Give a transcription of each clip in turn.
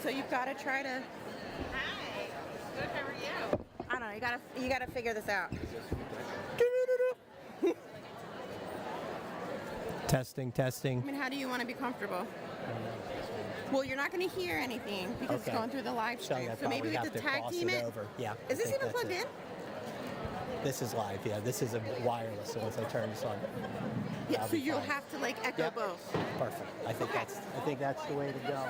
so you've got to try to. Hi. Good. How are you? I don't know. You gotta figure this out. Testing. I mean, how do you want to be comfortable? Well, you're not going to hear anything because it's going through the live stream. So maybe we have to tag team it. Over. Yeah. Is this even plugged in? This is live. Yeah. This is a wireless. So once I turn this on. Yeah. So you'll have to like echo both. Perfect. I think that's the way to go.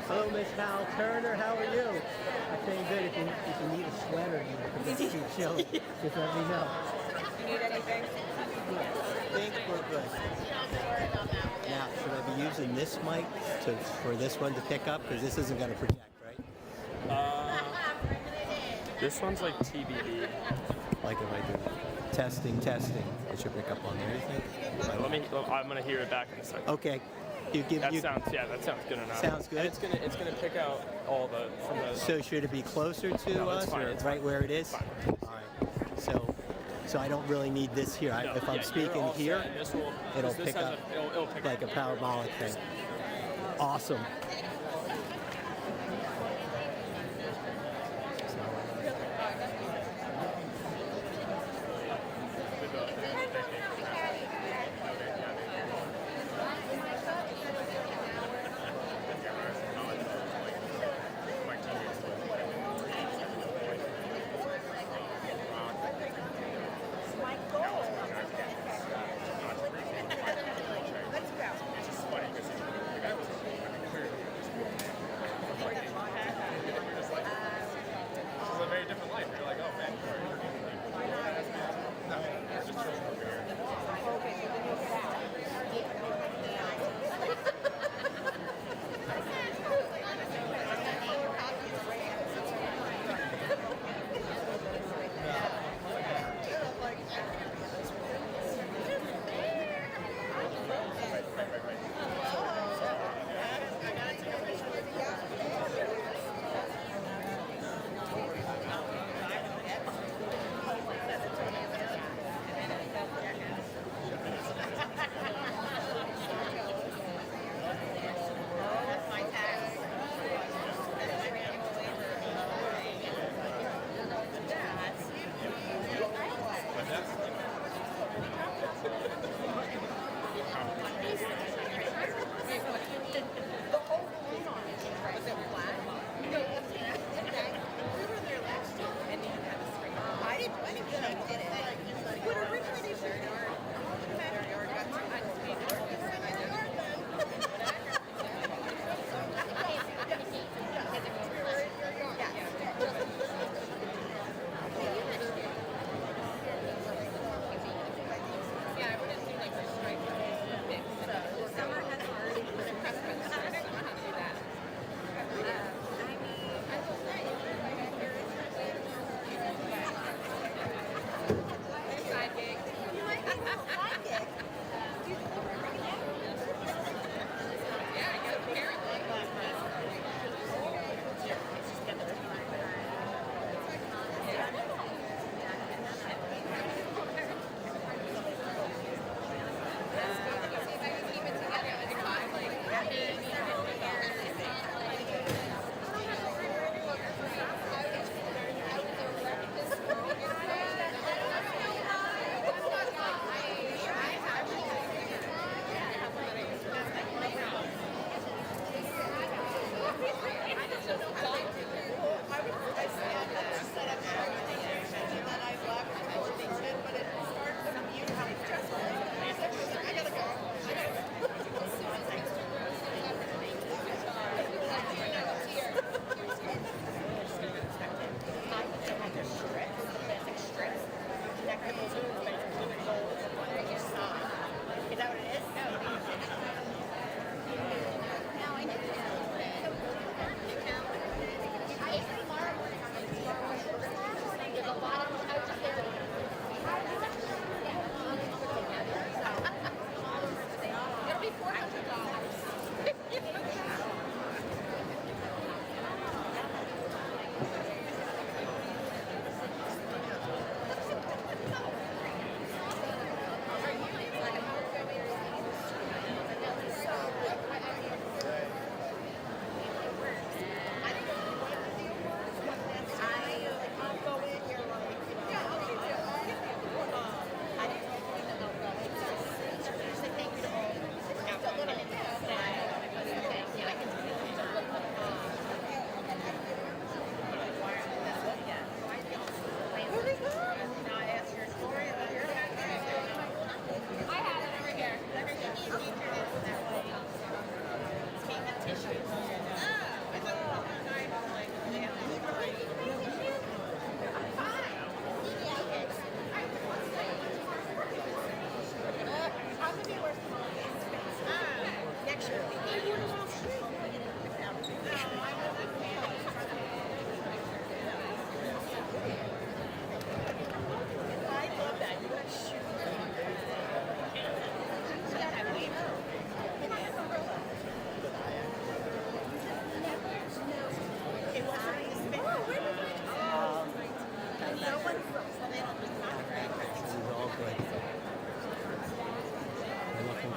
Hello, Miss Hal Turner. How are you? I'm saying good. If you need a sweater, you can get too chilly. Just let me know. You need anything? I think we're good. Now, should I be using this mic for this one to pick up? Because this isn't going to project, right? This one's like TBD. Like if I do testing, it should pick up on there, you think? I'm gonna hear it back in a second. Okay. That sounds good enough. Sounds good. And it's gonna pick out all the from the. So should it be closer to No, it's us fine, or it's right fine. where it is? Fine. All right. So I don't really need this here. No, if I'm you're speaking all here, set. it'll pick up it'll pick like up a parabolic thing. Awesome.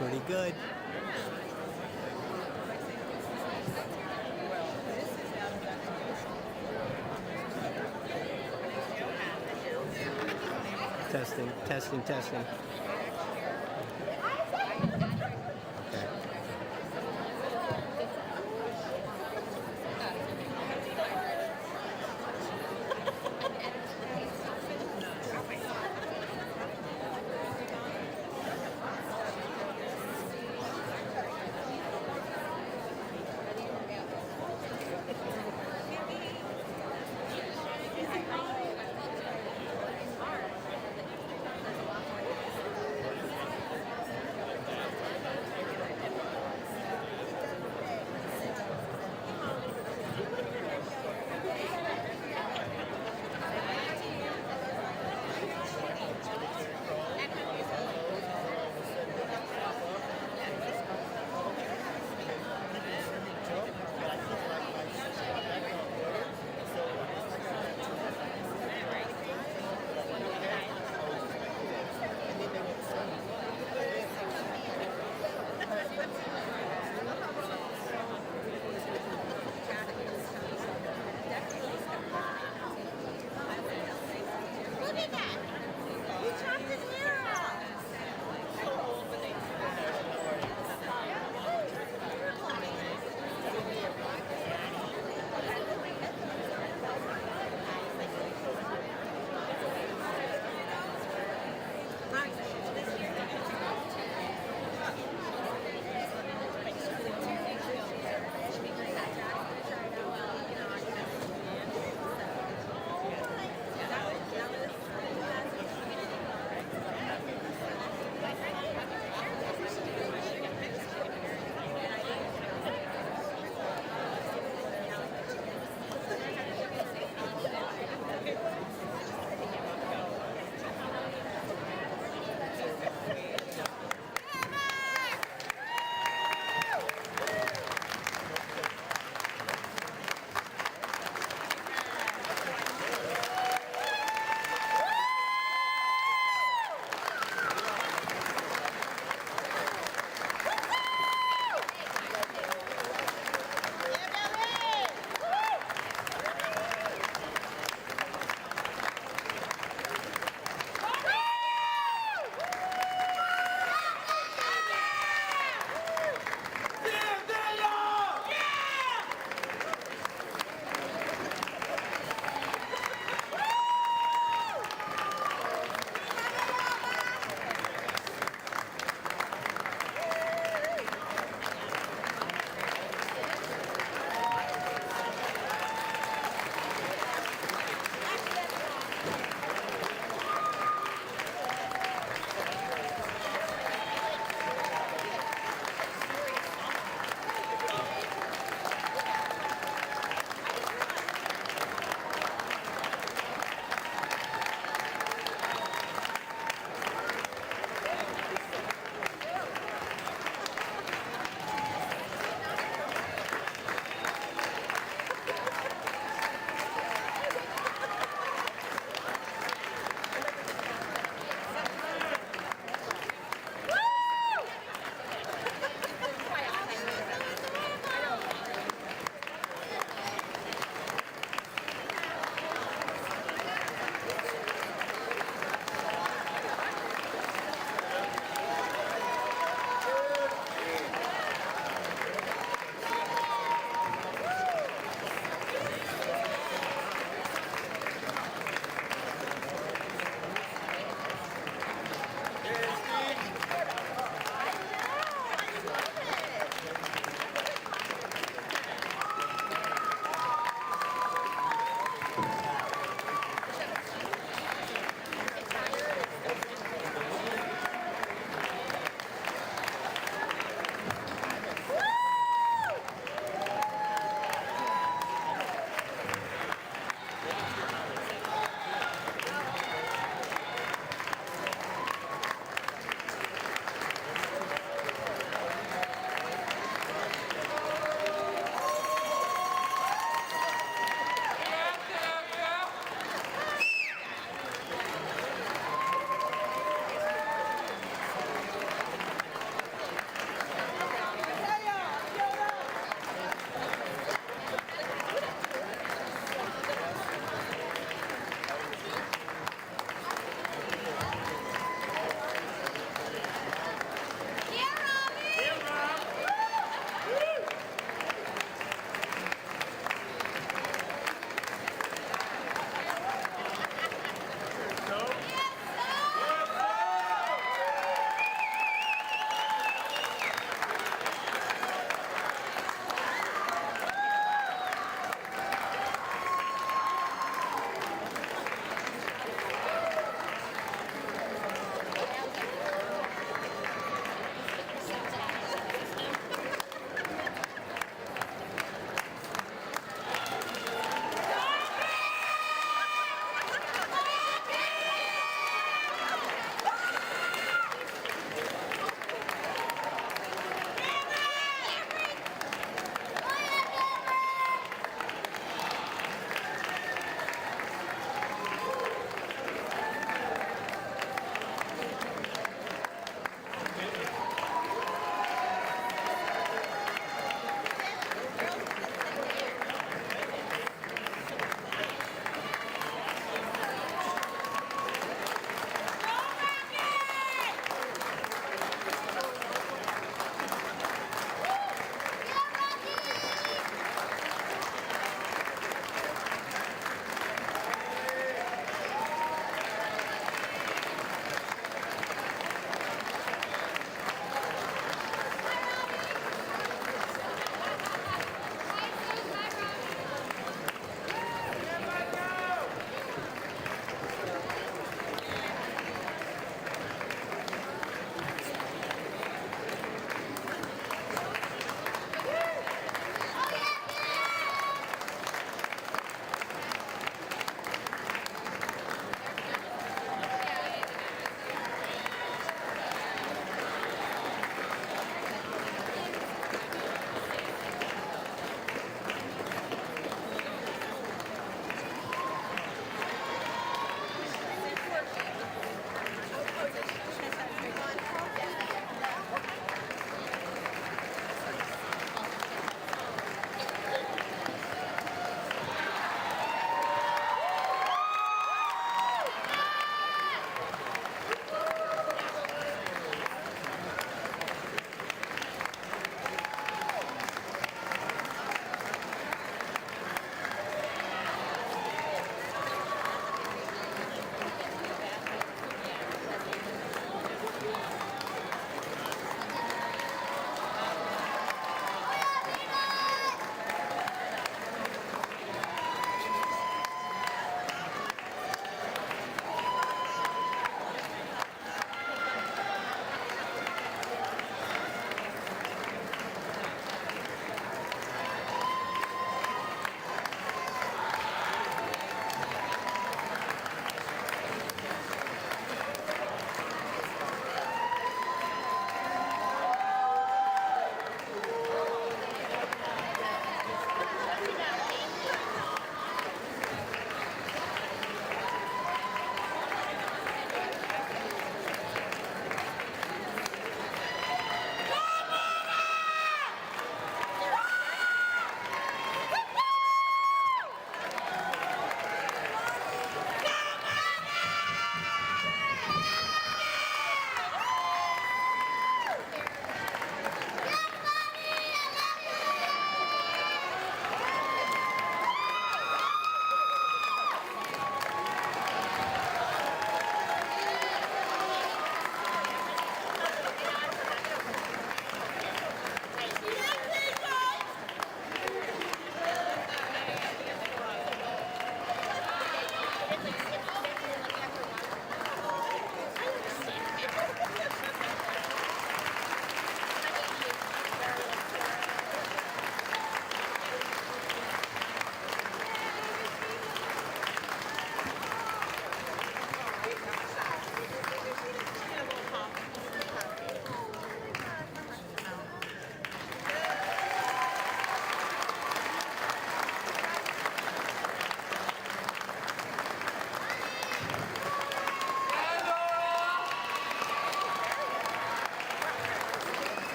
Pretty good. Testing, testing, testing. Okay.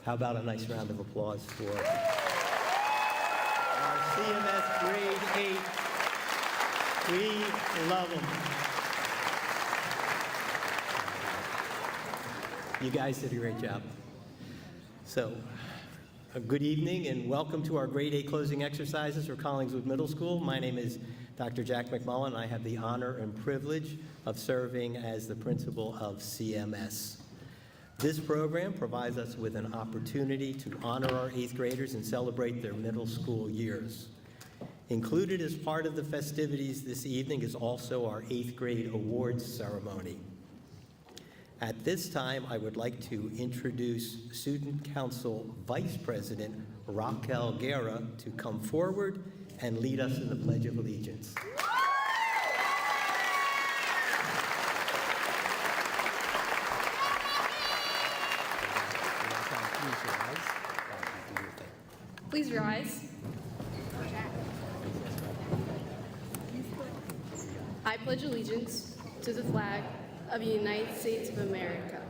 How about a nice round of applause for our CMS Grade 8. We love them. You guys did a great job. So, good evening and welcome to our Grade 8 closing exercises for Collingswood Middle School. My name is Dr. Jack McMullen, and I have the honor and privilege of serving as the principal of CMS. This program provides us with an opportunity to honor our 8th graders and celebrate their middle school years. Included as part of the festivities this evening is also our 8th grade awards ceremony. At this time, I would like to introduce Student Council Vice President Raquel Guerra to come forward and lead us in the Pledge of Allegiance. Please rise. I pledge allegiance to the flag of the United States of America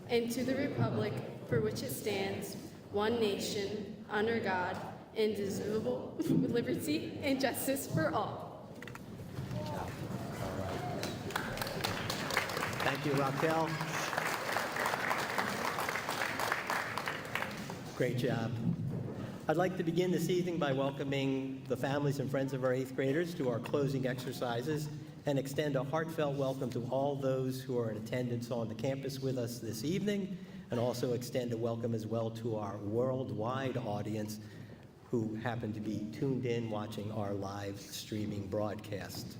and to the republic for which it stands, one nation, under God, indivisible, with liberty and justice for all. Thank you, Raquel. Great job. I'd like to begin this evening by welcoming the families and friends of our 8th graders to our closing exercises and extend a heartfelt welcome to all those who are in attendance on the campus with us this evening, and also extend a welcome as well to our worldwide audience who happen to be tuned in watching our live streaming broadcast.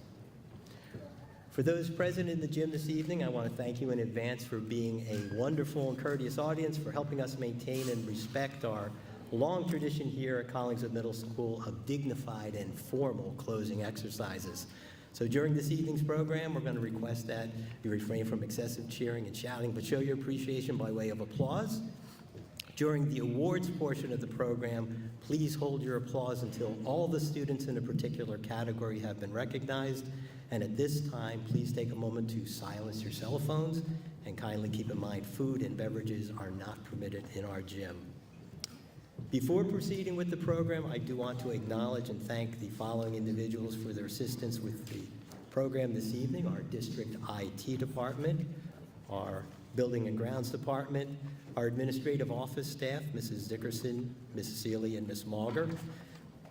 For those present in the gym this evening, I want to thank you in advance for being a wonderful and courteous audience, for helping us maintain and respect our long tradition here at Collingswood Middle School of dignified and formal closing exercises. So during this evening's program, we're going to request that you refrain from excessive cheering and shouting, but show your appreciation by way of applause. During the awards portion of the program, please hold your applause until all the students in a particular category have been recognized. And at this time, please take a moment to silence your cell phones and kindly keep in mind food and beverages are not permitted in our gym. Before proceeding with the program, I do want to acknowledge and thank the following individuals for their assistance with the program this evening: our district IT department, our building and grounds department, our administrative office staff, Mrs. Dickerson, Mrs. Seeley, and Ms. Mauger,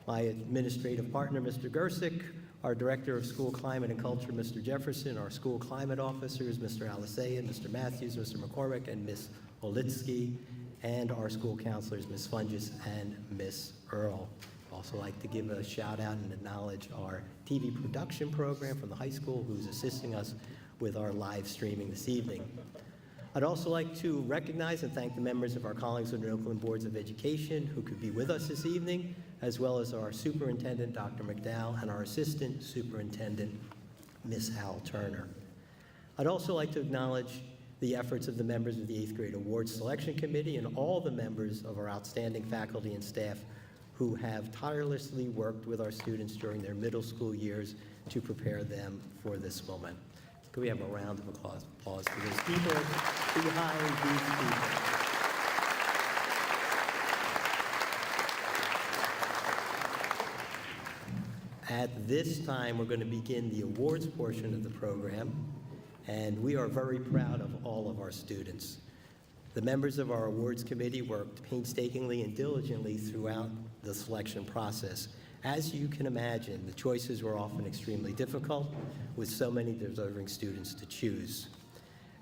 my administrative partner, Mr. Gersick, our Director of School Climate and Culture, Mr. Jefferson, our school climate officers, Mr. Alisayan, Mr. Matthews, Mr. McCormick, and Ms. Olitsky, and our school counselors, Ms. Fungus and Ms. Earl. I'd also like to give a shout out and acknowledge our TV production program from the high school, who's assisting us with our live streaming this evening. I'd also like to recognize and thank the members of our Collingswood and Oakland Boards of Education who could be with us this evening, as well as our Superintendent, Dr. McDowell, and our Assistant Superintendent, Ms. Hal Turner. I'd also like to acknowledge the efforts of the members of the 8th grade awards selection committee and all the members of our outstanding faculty and staff who have tirelessly worked with our students during their middle school years to prepare them for this moment. Could we have a round of applause for those people behind these people? At this time, we're going to begin the awards portion of the program, and we are very proud of all of our students. The members of our awards committee worked painstakingly and diligently throughout the selection process. As you can imagine, the choices were often extremely difficult, with so many deserving students to choose.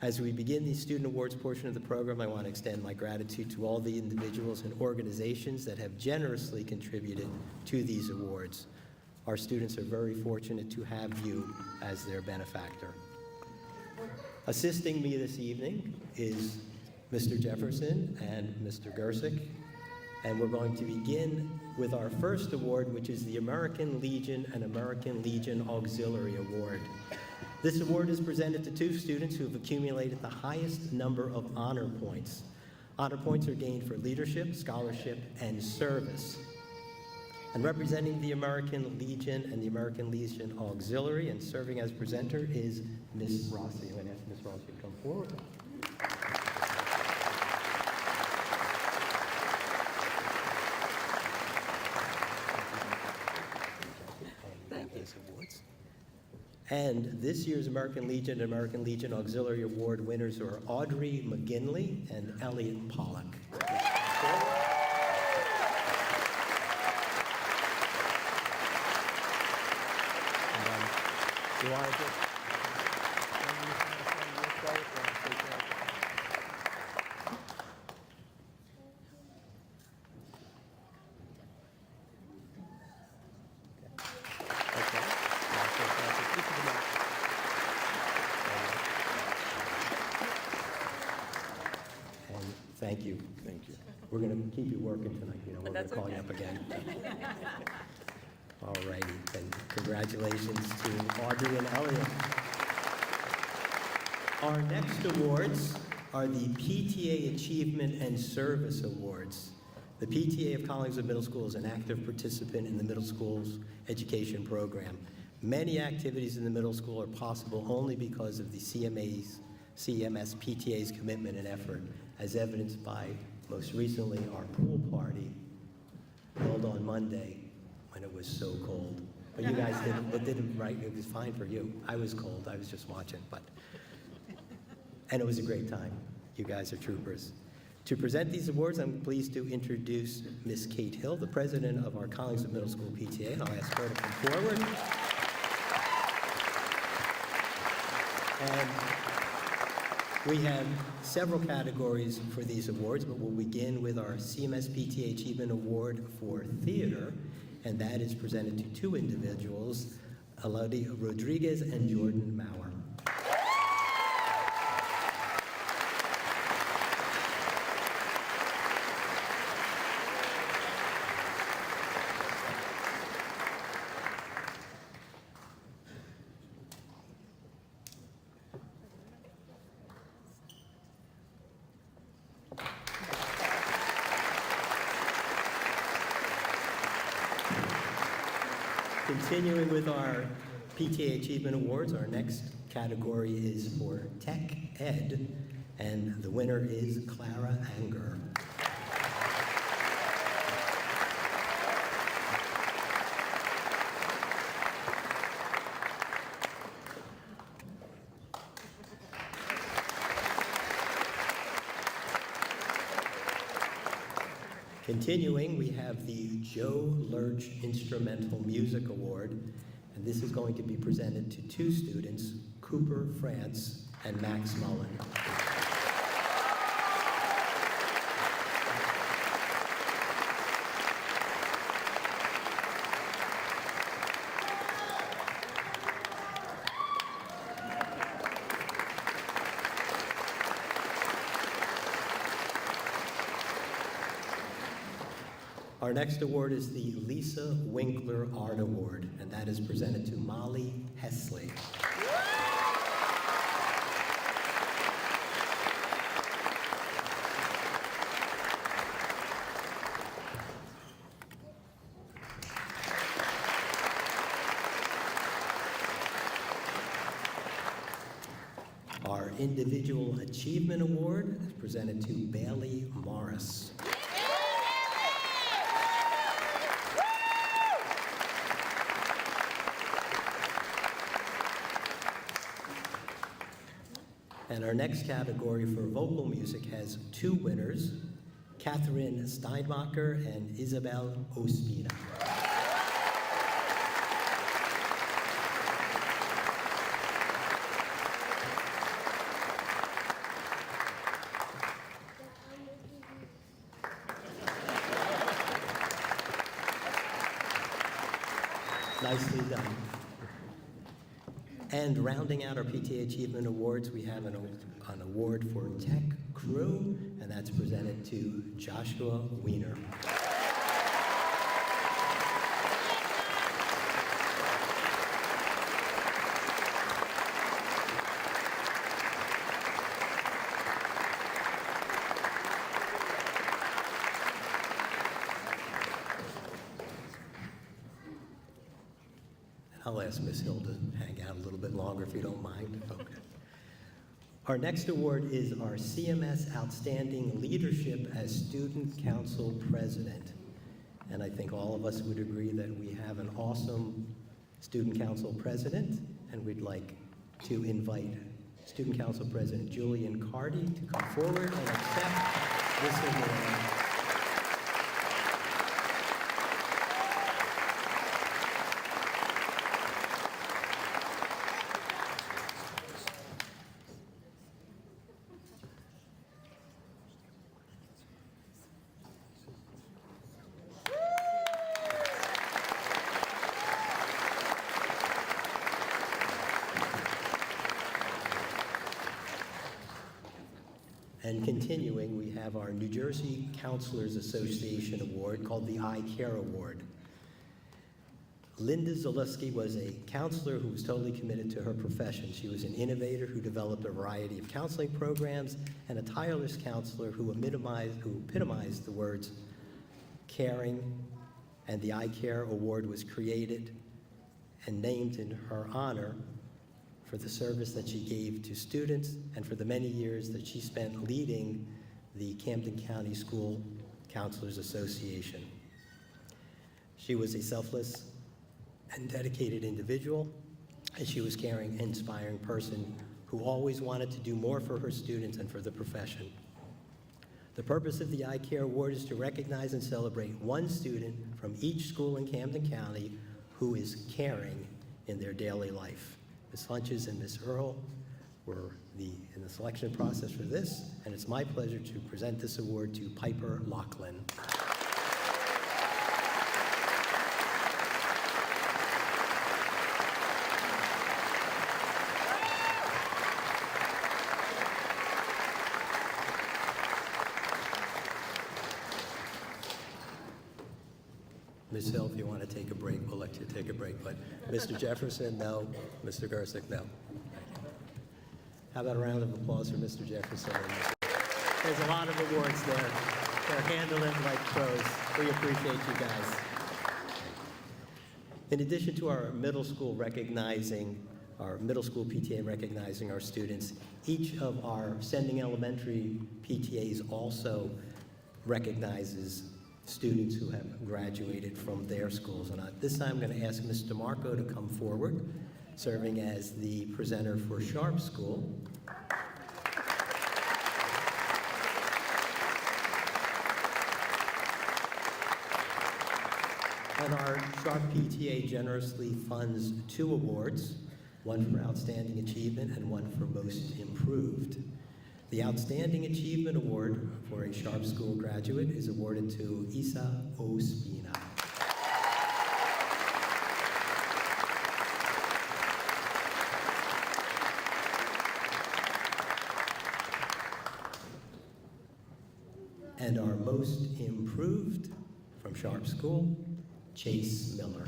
As we begin the student awards portion of the program, I want to extend my gratitude to all the individuals and organizations that have generously contributed to these awards. Our students are very fortunate to have you as their benefactor. Assisting me this evening is Mr. Jefferson and Mr. Gersick, and we're going to begin with our first award, which is the American Legion and American Legion Auxiliary Award. This award is presented to 2 students who have accumulated the highest number of honor points. Honor points are gained for leadership, scholarship, and service. And representing the American Legion and the American Legion Auxiliary and serving as presenter is Ms. Rossi. I'm going to ask Ms. Rossi to come forward. And this year's American Legion and American Legion Auxiliary Award winners are Audrey McGinley and Elliot Pollock. You want to just... Thank you. Thank you. We're going to keep you working tonight. You know, we're going to call you up again. All righty. And congratulations to Audrey and Elliot. Our next awards are the PTA Achievement and Service Awards. The PTA of Collingswood Middle School is an active participant in the middle school's education program. Many activities in the middle school are possible only because of the CMS PTA's commitment and effort, as evidenced by, most recently, our pool party held on Monday when it was so cold. But you guys didn't, right? It was fine for you. I was cold. I was just watching, and it was a great time. You guys are troopers. To present these awards, I'm pleased to introduce Miss Kate Hill, the president of our Collingswood Middle School PTA, and I'll ask her to come forward. And we have several categories for these awards, but we'll begin with our CMS PTA Achievement Award for Theater, and that is presented to two individuals, Elodie Rodriguez and Jordan Maurer. Continuing with our PTA Achievement Awards, our next category is for Tech Ed, and the winner is Clara Anger. Continuing, we have the Joe Lurch Instrumental Music Award, and this is going to be presented to two students, Cooper France and Max Mullen. Our next award is the Lisa Winkler Art Award, and that is presented to Molly Hesley. Our Individual Achievement Award is presented to Bailey Morris. And our next category for vocal music has two winners, Catherine Steinbacher and Isabel Ospina. Nicely done. And rounding out our PTA Achievement Awards, we have an award for Tech Crew, and that's presented to Joshua Wiener. I'll ask Ms. Hill to hang out a little bit longer if you don't mind. Okay. Our next award is our CMS Outstanding Leadership as Student Council President. And I think all of us would agree that we have an awesome Student Council President. and we'd like to invite Student Council President Julian Cardy to come forward and accept this award. And continuing, we have our New Jersey Counselors Association Award called the I Care Award. Linda Zaleski was a counselor who was totally committed to her profession. She was an innovator who developed a variety of counseling programs and a tireless counselor who epitomized the words caring, and the I Care Award was created and named in her honor for the service that she gave to students and for the many years that she spent leading the Camden County School Counselors Association. She was a selfless and dedicated individual, and she was a caring and inspiring person who always wanted to do more for her students and for the profession. The purpose of the I Care Award is to recognize and celebrate one student from each school in Camden County who is caring in their daily life. Ms. Hunches and Ms. Earl were in the selection process for this, and it's my pleasure to present this award to Piper Lachlan. Ms. Hill, if you want to take a break, we'll let you take a break. But Mr. Jefferson, no. Mr. Gersick, no. How about a round of applause for Mr. Jefferson? There's a lot of awards there. They're handling like pros. We appreciate you guys. In addition to our middle school PTA recognizing our students, each of our sending elementary PTAs also recognizes students who have graduated from their schools. And this time I'm going to ask Ms. DeMarco to come forward, serving as the presenter for Sharp School. And our Sharp PTA generously funds 2 awards, one for Outstanding Achievement and one for Most Improved. The Outstanding Achievement Award for a Sharp School graduate is awarded to Isa Ospina. And our Most Improved from Sharp School, Chase Miller.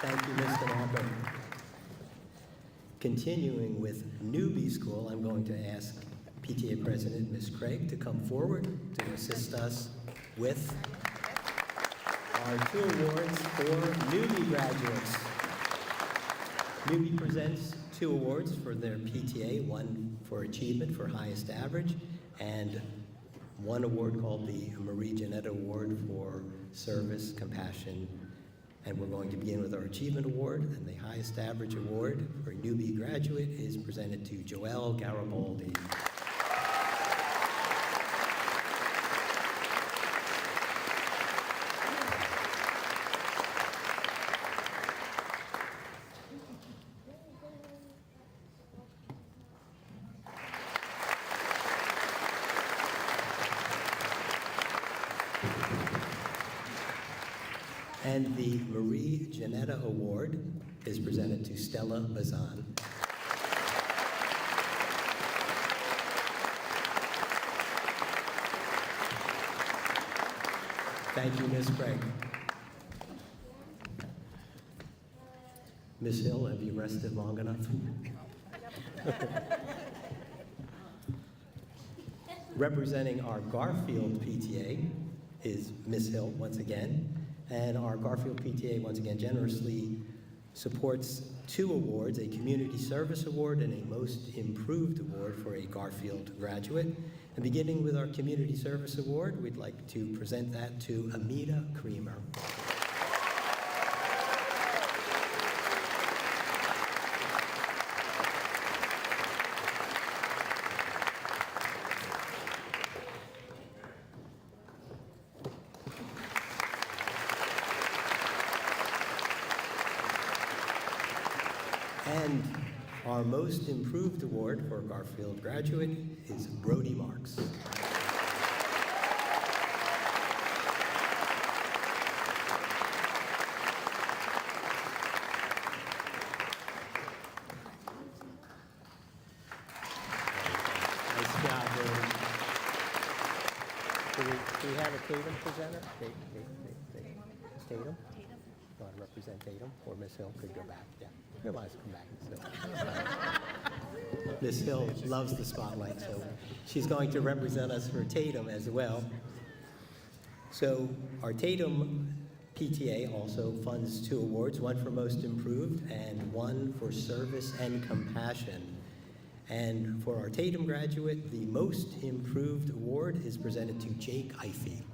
Thank you, Mr. Walker. Continuing with Newbie School, I'm going to ask PTA President Ms. Craig to come forward to assist us with our 2 awards for Newbie graduates. Newbie presents 2 awards for their PTA, one for achievement for highest average, and one award called the Marie Janetta Award for service, compassion. And we're going to begin with our Achievement Award, and the highest average award for a newbie graduate is presented to Joelle Garibaldi. And the Marie Janetta Award is presented to Stella Bazan. Thank you, Ms. Craig. Ms. Hill, have you rested long enough? Representing our Garfield PTA is Ms. Hill once again. And our Garfield PTA, once again, generously supports 2 awards, a Community Service Award and a Most Improved Award for a Garfield graduate. And beginning with our Community Service Award, we'd like to present that to Amita Creamer. And our Most Improved Award for a Garfield graduate is Brody Marks. Nice job, Brody. Do we have a Tatum presenter? Tatum? Want to represent Tatum, or Miss Hill could go back. Yeah, you might as well come back, Miss Hill. Miss Hill loves the spotlight, so she's going to represent us for Tatum as well. So our Tatum PTA also funds 2 awards, one for Most Improved and one for Service and Compassion. And for our Tatum graduate, the Most Improved Award is presented to Jake Ifey.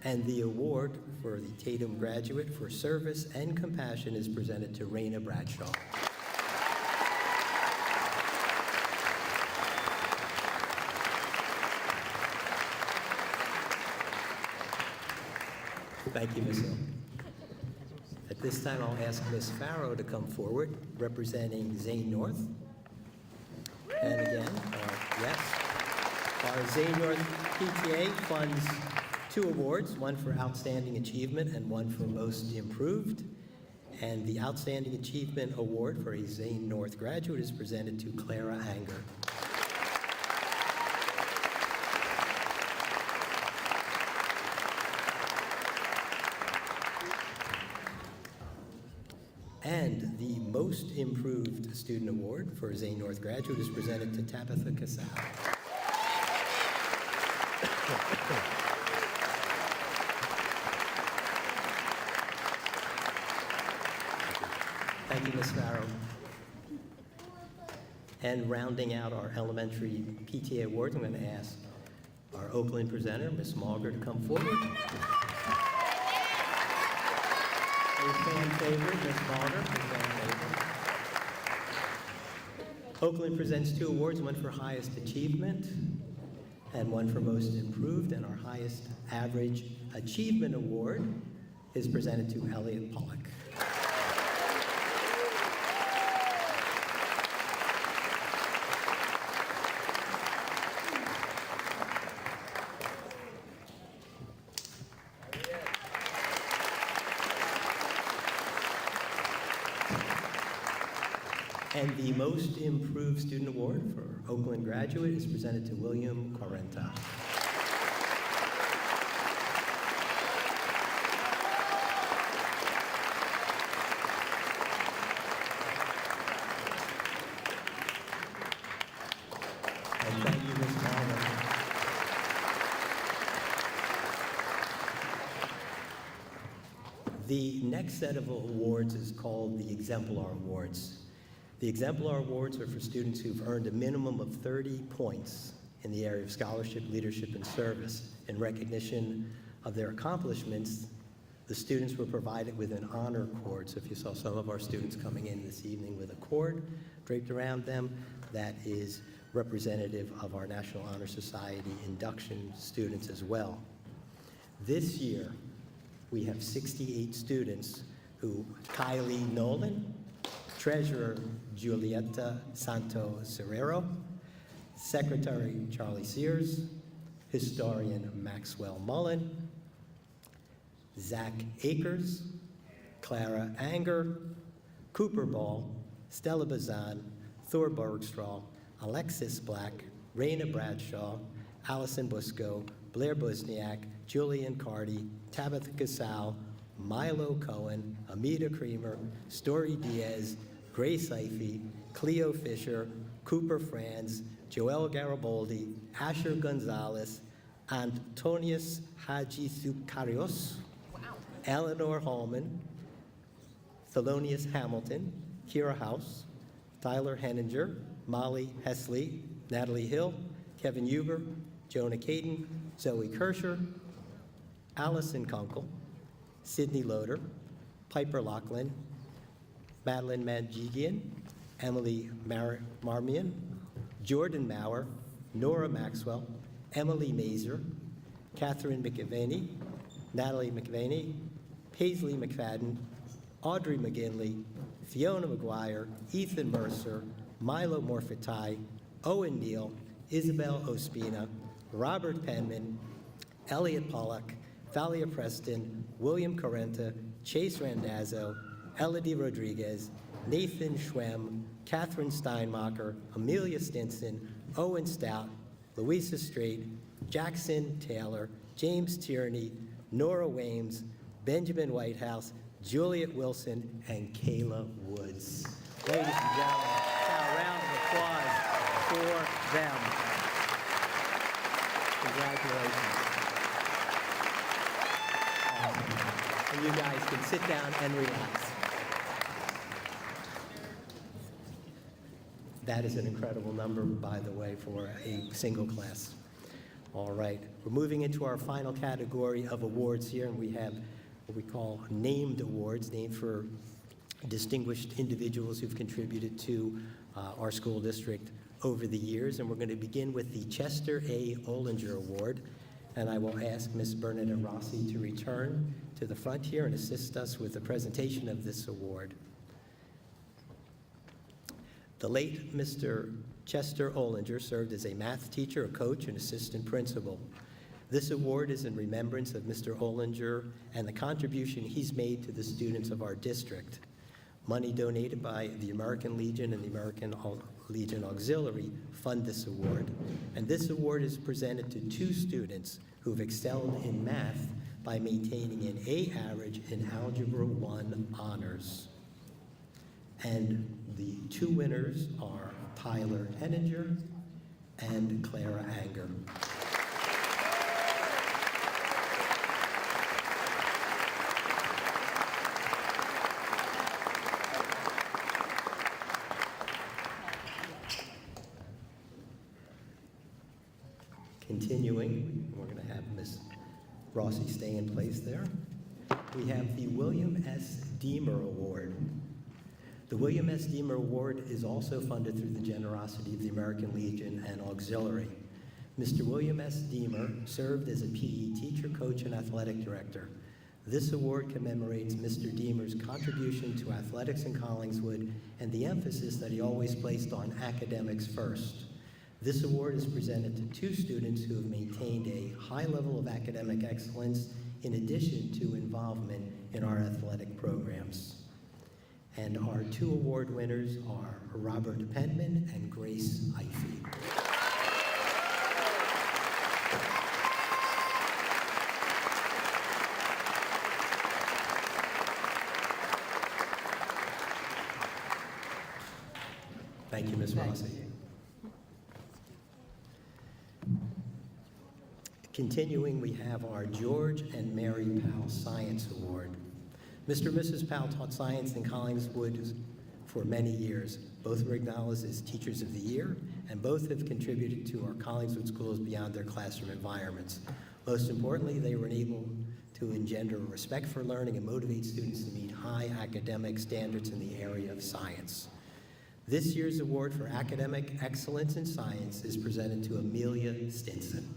And the award for the Tatum graduate for Service and Compassion is presented to Raina Bradshaw. Thank you, Ms. Hill. At this time, I'll ask Ms. Farrow to come forward, representing Zane North. And again, our Zane North PTA funds 2 awards, one for Outstanding Achievement and one for Most Improved. And the Outstanding Achievement Award for a Zane North graduate is presented to Clara Anger. And the Most Improved Student Award for a Zane North graduate is presented to Tabitha Casal. Thank you, Ms. Farrow. And rounding out our elementary PTA awards, I'm going to ask our Oakland presenter, Ms. Mauger, to come forward. A fan favorite, Ms. Mauger, a fan favorite. Oakland presents 2 awards, one for highest achievement and one for most improved, and our highest average achievement award is presented to Elliot Pollock. And the Most Improved Student Award for Oakland graduate is presented to William Correnta. And thank you, Ms. Malvin. The next set of awards is called the Exemplar Awards. The Exemplar Awards are for students who've earned a minimum of 30 points in the area of scholarship, leadership, and service. In recognition of their accomplishments, the students were provided with an honor cord. So if you saw some of our students coming in this evening with a cord draped around them, that is representative of our National Honor Society induction students as well. This year, we have 68 students who, Kylie Nolan, Treasurer Julieta Santo Serrero, Secretary Charlie Sears, Historian Maxwell Mullen, Zach Akers, Clara Anger, Cooper Ball, Stella Bazan, Thor Bergstraw, Alexis Black, Raina Bradshaw, Allison Busco, Blair Busniak, Julian Cardy, Tabitha Casal, Milo Cohen, Amita Creamer, Story Diaz, Grace Ife, Cleo Fisher, Cooper Franz, Joel Garibaldi, Asher Gonzalez, Antonius Hadjisukarios, Eleanor Hallman, Thelonious Hamilton, Kira House, Tyler Henninger, Molly Hesley, Natalie Hill, Kevin Huber, Jonah Caden, Zoe Kirscher, Allison Kunkel, Sydney Loader, Piper Lachlan, Madeline Manjigian, Emily Marmion, Jordan Maurer, Nora Maxwell, Emily Mazer, Catherine McAvaney, Natalie McVaney, Paisley McFadden, Audrey McGinley, Fiona McGuire, Ethan Mercer, Milo Morfitai, Owen Neal, Isabel Ospina, Robert Penman, Elliot Pollack, Thalia Preston, William Carenta, Chase Randazzo, Elodie Rodriguez, Nathan Schwem, Catherine Steinmacher, Amelia Stinson, Owen Stout, Louisa Strait, Jackson Taylor, James Tierney, Nora Wames, Benjamin Whitehouse, Juliet Wilson, and Kayla Woods. Ladies and gentlemen, a round of applause for them. Congratulations. And you guys can sit down and relax. That is an incredible number, by the way, for a single class. All right, we're moving into our final category of awards here, and we have what we call named awards, named for distinguished individuals who've contributed to our school district over the years. And we're going to begin with the Chester A. Ollinger Award. And I will ask Ms. Bernadette Rossi to return to the front here and assist us with the presentation of this award. The late Mr. Chester Ollinger served as a math teacher, a coach, and assistant principal. This award is in remembrance of Mr. Ollinger and the contribution he's made to the students of our district. Money donated by the American Legion and the American Legion Auxiliary fund this award. And this award is presented to two students who've excelled in math by maintaining an A average in Algebra 1 honors. And the two winners are Tyler Henninger and Clara Anger. Continuing, we're going to have Ms. Rossi stay in place there. We have the William S. Deemer Award. The William S. Deemer Award is also funded through the generosity of the American Legion and Auxiliary. Mr. William S. Deemer served as a PE teacher, coach, and athletic director. This award commemorates Mr. Deemer's contribution to athletics in Collingswood and the emphasis that he always placed on academics first. This award is presented to two students who have maintained a high level of academic excellence in addition to involvement in our athletic programs. And our two award winners are Robert Penman and Grace Ife. Thank you, Ms. Rossi. Continuing, we have our George and Mary Powell Science Award. Mr. and Mrs. Powell taught science in Collingswood for many years. Both were acknowledged as Teachers of the Year, and both have contributed to our Collingswood schools beyond their classroom environments. Most importantly, they were able to engender respect for learning and motivate students to meet high academic standards in the area of science. This year's award for academic excellence in science is presented to Amelia Stinson.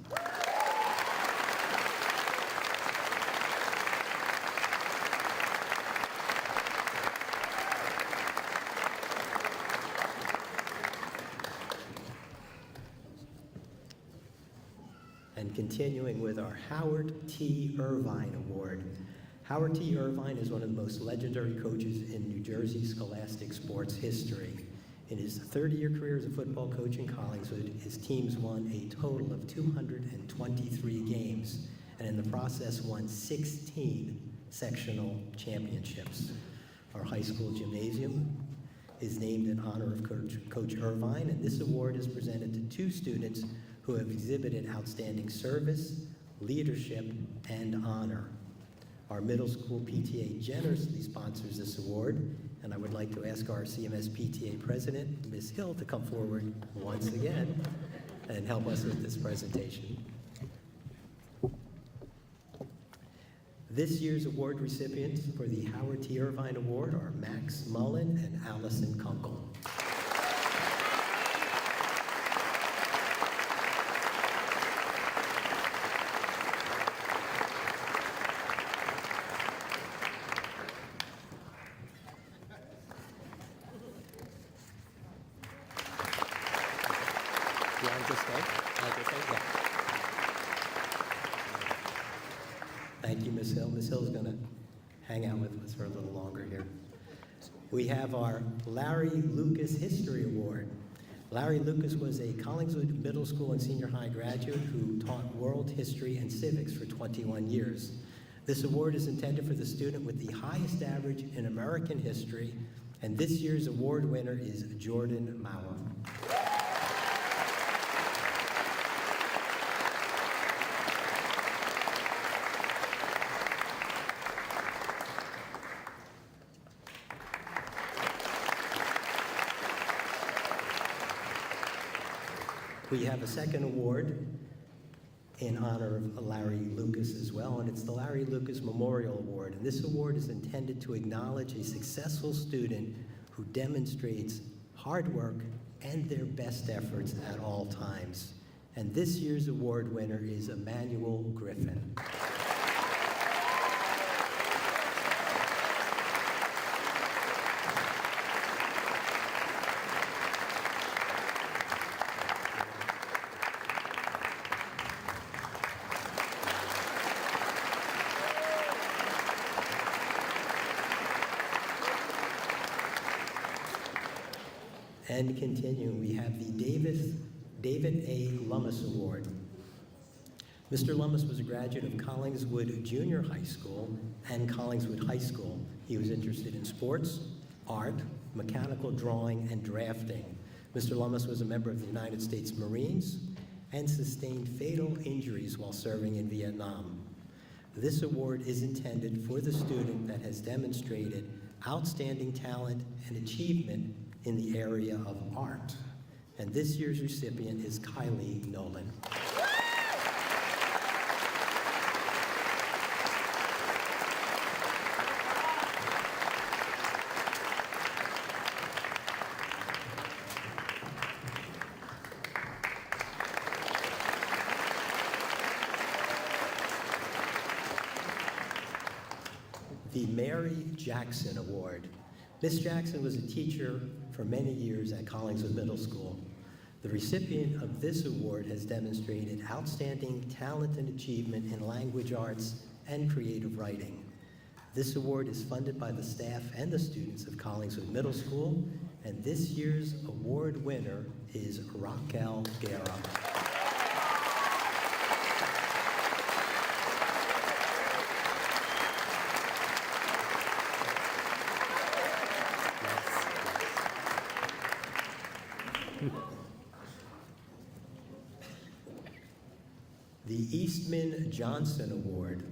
And continuing with our Howard T. Irvine Award. Howard T. Irvine is one of the most legendary coaches in New Jersey scholastic sports history. In his 30-year career as a football coach in Collingswood, his teams won a total of 223 games, and in the process won 16 sectional championships. Our high school gymnasium is named in honor of Coach Irvine, and this award is presented to 2 students who have exhibited outstanding service, leadership, and honor. Our middle school PTA generously sponsors this award, and I would like to ask our CMS PTA president, Ms. Hill, to come forward once again and help us with this presentation. This year's award recipients for the Howard T. Irvine Award are Max Mullen and Allison Kunkel. You want to just stay? Yeah. Thank you, Ms. Hill. Ms. Hill is going to hang out with us for a little longer here. We have our Larry Lucas History Award. Larry Lucas was a Collingswood Middle School and Senior High graduate who taught world history and civics for 21 years. This award is intended for the student with the highest average in American history, and this year's award winner is Jordan Mauer. We have a second award in honor of Larry Lucas as well, and it's the Larry Lucas Memorial Award. And this award is intended to acknowledge a successful student who demonstrates hard work and their best efforts at all times. And this year's award winner is Emmanuel Griffin. And continuing, we have the David A. Lummis Award. Mr. Lummis was a graduate of Collingswood Junior High School and Collingswood High School. He was interested in sports, art, mechanical drawing, and drafting. Mr. Lummis was a member of the United States Marines and sustained fatal injuries while serving in Vietnam. This award is intended for the student that has demonstrated outstanding talent and achievement in the area of art. And this year's recipient is Kylie Nolan. The Mary Jackson Award. Ms. Jackson was a teacher for many years at Collingswood Middle School. The recipient of this award has demonstrated outstanding talent and achievement in language arts and creative writing. This award is funded by the staff and the students of Collingswood Middle School, and this year's award winner is Raquel Guerra. The Eastman Johnson Award.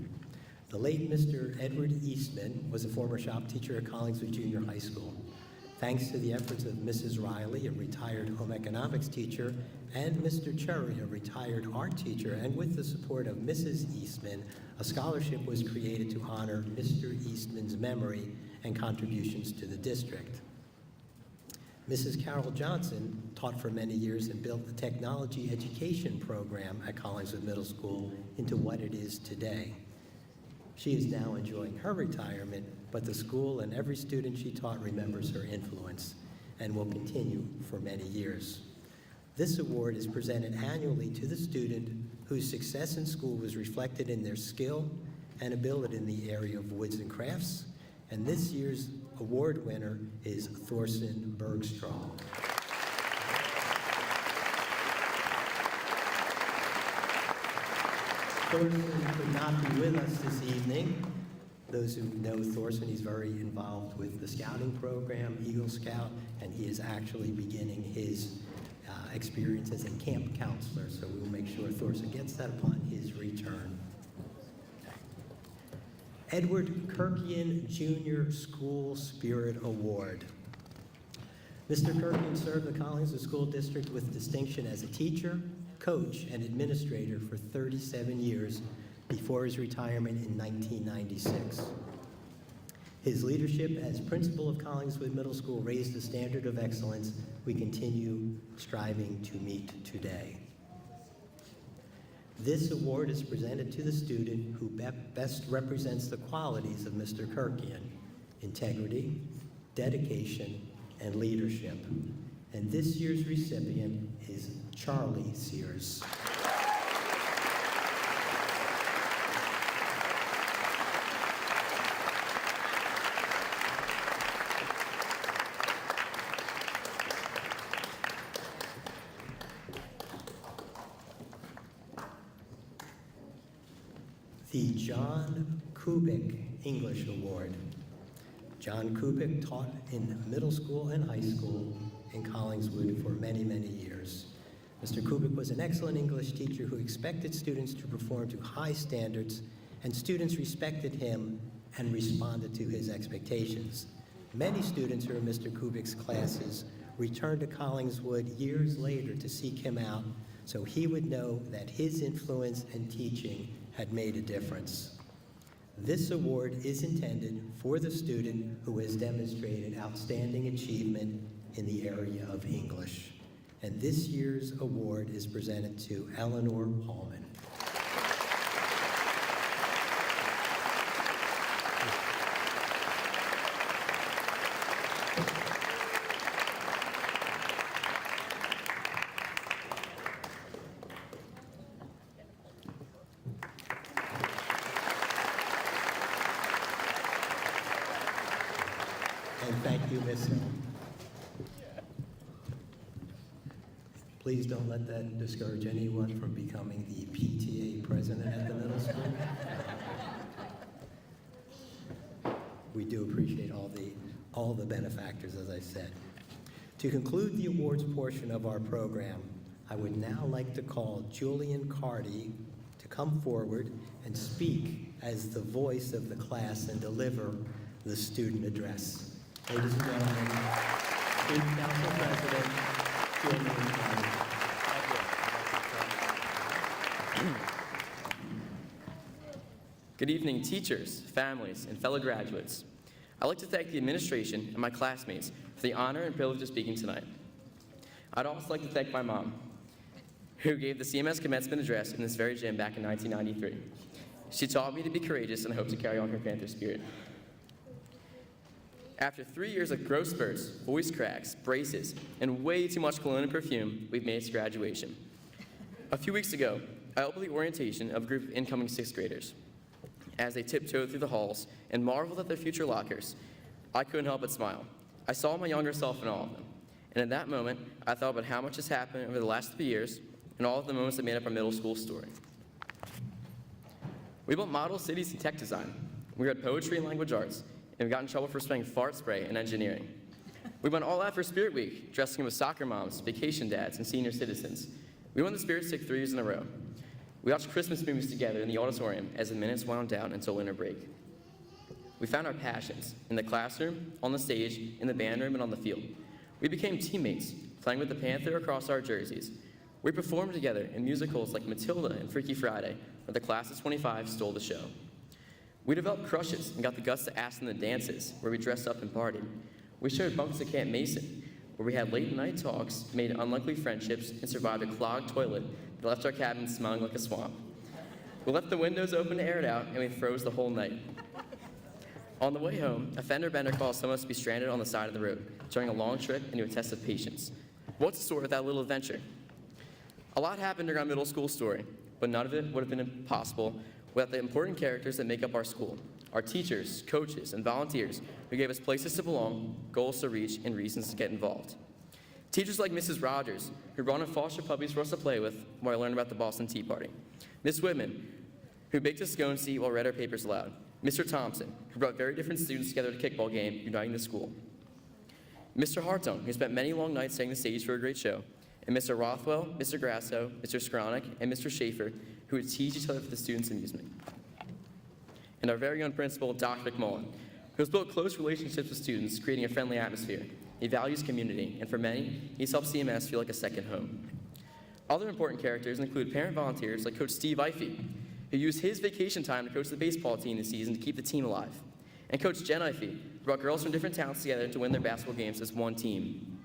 The late Mr. Edward Eastman was a former shop teacher at Collingswood Junior High School. Thanks to the efforts of Mrs. Riley, a retired home economics teacher, and Mr. Cherry, a retired art teacher, and with the support of Mrs. Eastman, a scholarship was created to honor Mr. Eastman's memory and contributions to the district. Mrs. Carol Johnson taught for many years and built the technology education program at Collingswood Middle School into what it is today. She is now enjoying her retirement, but the school and every student she taught remembers her influence and will continue for many years. This award is presented annually to the student whose success in school was reflected in their skill and ability in the area of woods and crafts, and this year's award winner is Thorson Bergstraw. Thorson could not be with us this evening. Those who know Thorson, he's very involved with the scouting program, Eagle Scout, and he is actually beginning his experience as a camp counselor, so we'll make sure Thorson gets that upon his return. Edward Kirkian Jr. School Spirit Award. Mr. Kirkian served the Collingswood School District with distinction as a teacher, coach, and administrator for 37 years before his retirement in 1996. His leadership as principal of Collingswood Middle School raised the standard of excellence we continue striving to meet today. This award is presented to the student who best represents the qualities of Mr. Kirkian: integrity, dedication, and leadership. And this year's recipient is Charlie Sears. The John Kubik English Award. John Kubik taught in middle school and high school in Collingswood for many, many years. Mr. Kubik was an excellent English teacher who expected students to perform to high standards, and students respected him and responded to his expectations. Many students who were in Mr. Kubik's classes returned to Collingswood years later to seek him out so he would know that his influence and teaching had made a difference. This award is intended for the student who has demonstrated outstanding achievement in the area of English. And this year's award is presented to Eleanor Paulman. And thank you, Ms. Hill. Please don't let that discourage anyone from becoming the PTA president at the middle school. We do appreciate all the benefactors, as I said. To conclude the awards portion of our program, I would now like to call Julian Carty to come forward and speak as the voice of the class and deliver the student address. Ladies and gentlemen, Student Council President, Julian Carty. Good evening, teachers, families, and fellow graduates. I'd like to thank the administration and my classmates for the honor and privilege of speaking tonight. I'd also like to thank my mom, who gave the CMS commencement address in this very gym back in 1993. She taught me to be courageous and I hope to carry on her Panther spirit. After 3 years of growth spurts, voice cracks, braces, and way too much cologne and perfume, we've made it to graduation. A few weeks ago, I opened the orientation of a group of incoming 6th graders. As they tiptoed through the halls and marveled at their future lockers, I couldn't help but smile. I saw my younger self in all of them. And in that moment, I thought about how much has happened over the last 3 years and all of the moments that made up our middle school story. We built model cities in tech design. We read poetry and language arts, and we got in trouble for spraying fart spray in engineering. We went all out for Spirit Week, dressing in with soccer moms, vacation dads, and senior citizens. We won the Spirit Stick 3 years in a row. We watched Christmas movies together in the auditorium as the minutes wound down until winter break. We found our passions in the classroom, on the stage, in the band room, and on the field. We became teammates, playing with the Panther across our jerseys. We performed together in musicals like Matilda and Freaky Friday, where the class of 25 stole the show. We developed crushes and got the guts to ask them to dances, where we dressed up and partied. We shared bunks at Camp Mason, where we had late-night talks, made unlikely friendships, and survived a clogged toilet that left our cabin smelling like a swamp. We left the windows open to air it out, and we froze the whole night. On the way home, a fender bender caused some of us to be stranded on the side of the road during a long trip into a test of patience. What's the story with that little adventure? A lot happened during our middle school story, but none of it would have been possible without the important characters that make up our school, our teachers, coaches, and volunteers who gave us places to belong, goals to reach, and reasons to get involved. Teachers like Mrs. Rogers, who brought in foster puppies for us to play with while I learned about the Boston Tea Party. Miss Whitman, who baked a scone seat while read our papers aloud. Mr. Thompson, who brought very different students together at a kickball game, uniting the school. Mr. Hartung, who spent many long nights setting the stage for a great show. And Mr. Rothwell, Mr. Grasso, Mr. Skronik, and Mr. Schaefer, who would tease each other for the students' amusement. And our very own principal, Dr. McMullen, who has built close relationships with students, creating a friendly atmosphere. He values community, and for many, he's helped CMS feel like a second home. Other important characters include parent volunteers like Coach Steve Ifey, who used his vacation time to coach the baseball team this season to keep the team alive, and Coach Jen Ifey, who brought girls from different towns together to win their basketball games as one team,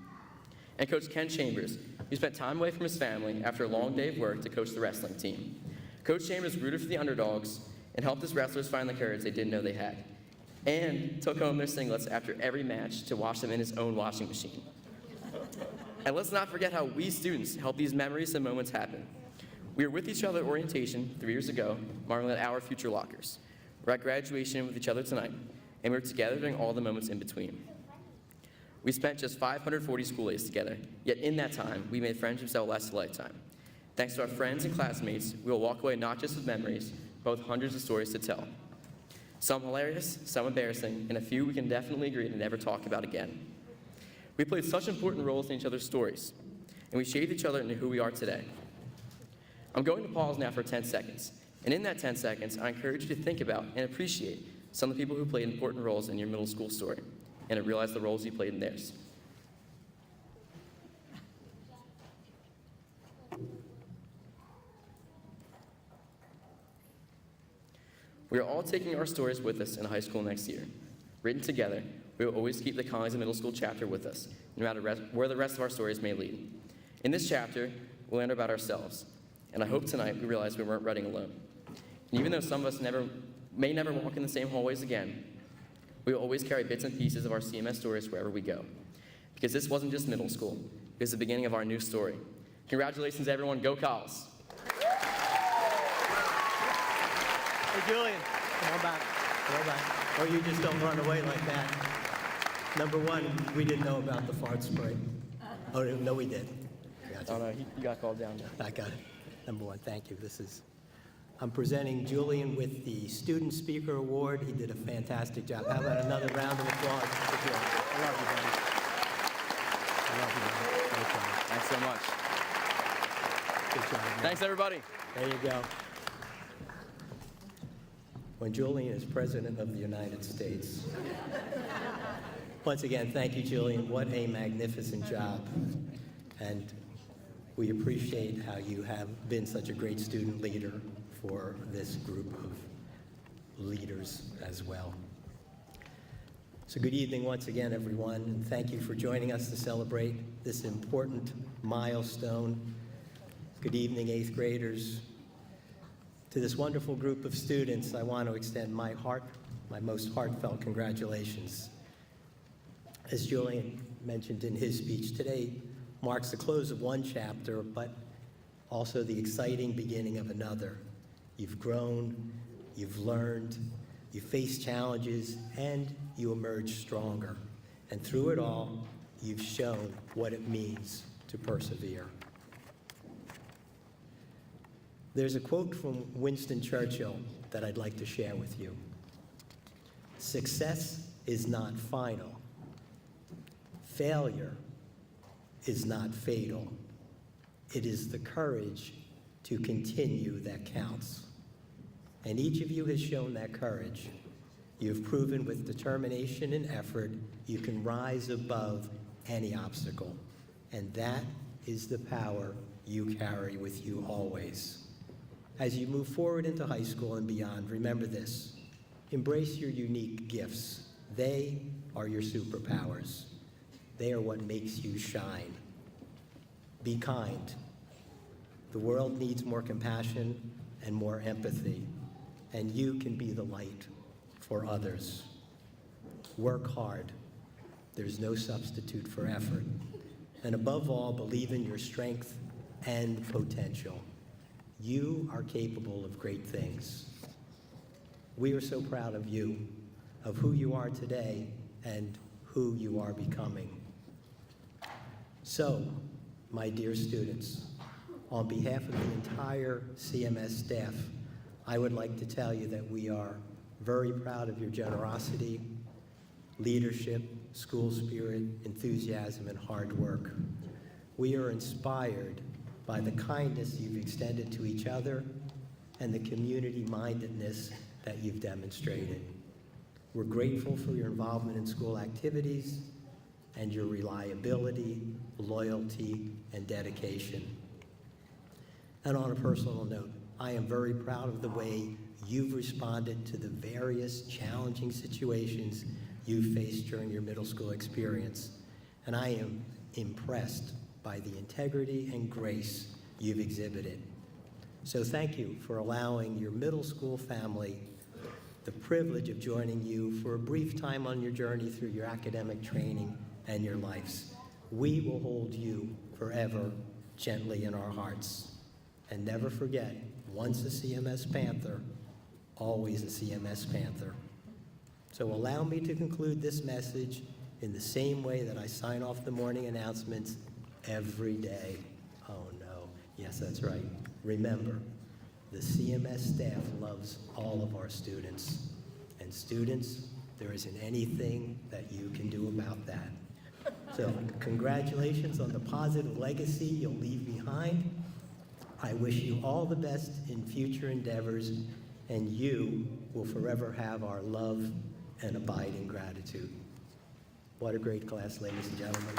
and Coach Ken Chambers, who spent time away from his family after a long day of work to coach the wrestling team. Coach Chambers rooted for the underdogs and helped his wrestlers find the courage they didn't know they had, and took home their singlets after every match to wash them in his own washing machine. And let's not forget how we students help these memories and moments happen. We were with each other at orientation 3 years ago, marveling at our future lockers. We're at graduation with each other tonight, and we're together during all the moments in between. We spent just 540 school days together, yet in that time, we made friendships that will last a lifetime. Thanks to our friends and classmates, we will walk away not just with memories, but with hundreds of stories to tell. Some hilarious, some embarrassing, and a few we can definitely agree to never talk about again. We played such important roles in each other's stories, and we shaped each other into who we are today. I'm going to pause now for 10 seconds, and in that 10 seconds, I encourage you to think about and appreciate some of the people who played important roles in your middle school story, and to realize the roles you played in theirs. We are all taking our stories with us in high school next year. Written together, we will always keep the Collingswood Middle School chapter with us, no matter where the rest of our stories may lead. In this chapter, we'll learn about ourselves, and I hope tonight we realize we weren't writing alone. And even though some of us may never walk in the same hallways again, we will always carry bits and pieces of our CMS stories wherever we go. Because this wasn't just middle school, it was the beginning of our new story. Congratulations, everyone. Go Cows! Hey, Julian, come on back. Come on back. Or you just don't run away like that. Number one, we didn't know about the fart spray. Oh, no, we did. Oh, no, he got called down there. I got it. Number one, thank you. I'm presenting Julian with the Student Speaker Award. He did a fantastic job. How about another round of applause for Julian? I love you, buddy. I love you, buddy. Okay. Thanks so much. Good job, man. Thanks, everybody. There you go. When Julian is President of the United States. Once again, thank you, Julian. What a magnificent job. And we appreciate how you have been such a great student leader for this group of leaders as well. So good evening once again, everyone, and thank you for joining us to celebrate this important milestone. Good evening, 8th graders. To this wonderful group of students, I want to extend my most heartfelt congratulations. As Julian mentioned in his speech, today marks the close of one chapter, but also the exciting beginning of another. You've grown, you've learned, you faced challenges, and you emerged stronger. And through it all, you've shown what it means to persevere. There's a quote from Winston Churchill that I'd like to share with you. Success is not final. Failure is not fatal. It is the courage to continue that counts. And each of you has shown that courage. You've proven with determination and effort you can rise above any obstacle. And that is the power you carry with you always. As you move forward into high school and beyond, remember this. Embrace your unique gifts. They are your superpowers. They are what makes you shine. Be kind. The world needs more compassion and more empathy, and you can be the light for others. Work hard. There's no substitute for effort. And above all, believe in your strength and potential. You are capable of great things. We are so proud of you, of who you are today, and who you are becoming. So, my dear students, on behalf of the entire CMS staff, I would like to tell you that we are very proud of your generosity, leadership, school spirit, enthusiasm, and hard work. We are inspired by the kindness you've extended to each other and the community-mindedness that you've demonstrated. We're grateful for your involvement in school activities and your reliability, loyalty, and dedication. And on a personal note, I am very proud of the way you've responded to the various challenging situations you've faced during your middle school experience. And I am impressed by the integrity and grace you've exhibited. So thank you for allowing your middle school family the privilege of joining you for a brief time on your journey through your academic training and your lives. We will hold you forever gently in our hearts. And never forget, once a CMS Panther, always a CMS Panther. So allow me to conclude this message in the same way that I sign off the morning announcements every day. Oh no, yes, that's right. Remember, the CMS staff loves all of our students. And students, there isn't anything that you can do about that. So congratulations on the positive legacy you'll leave behind. I wish you all the best in future endeavors, and you will forever have our love and abiding gratitude. What a great class, ladies and gentlemen.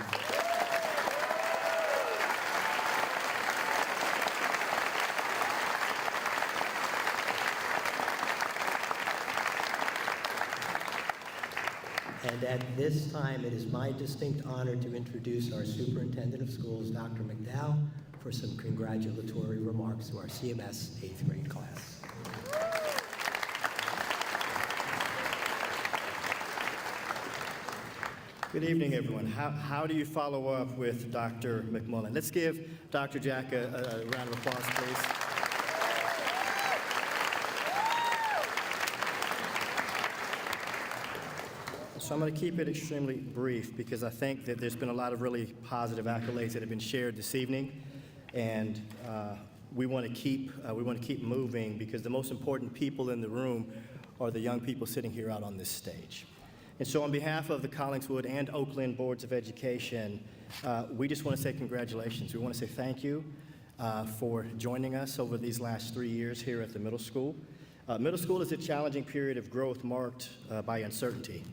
And at this time, it is my distinct honor to introduce our Superintendent of Schools, Dr. McDowell, for some congratulatory remarks to our CMS 8th grade class. Good evening, everyone. How do you follow up with Dr. McMullen? Let's give Dr. Jack a round of applause, please. So I'm going to keep it extremely brief because I think that there's been a lot of really positive accolades that have been shared this evening, and we want to keep moving because the most important people in the room are the young people sitting here out on this stage. And so on behalf of the Collingswood and Oakland Boards of Education, we just want to say congratulations. We want to say thank you for joining us over these last 3 years here at the middle school. Middle school is a challenging period of growth marked by uncertainty.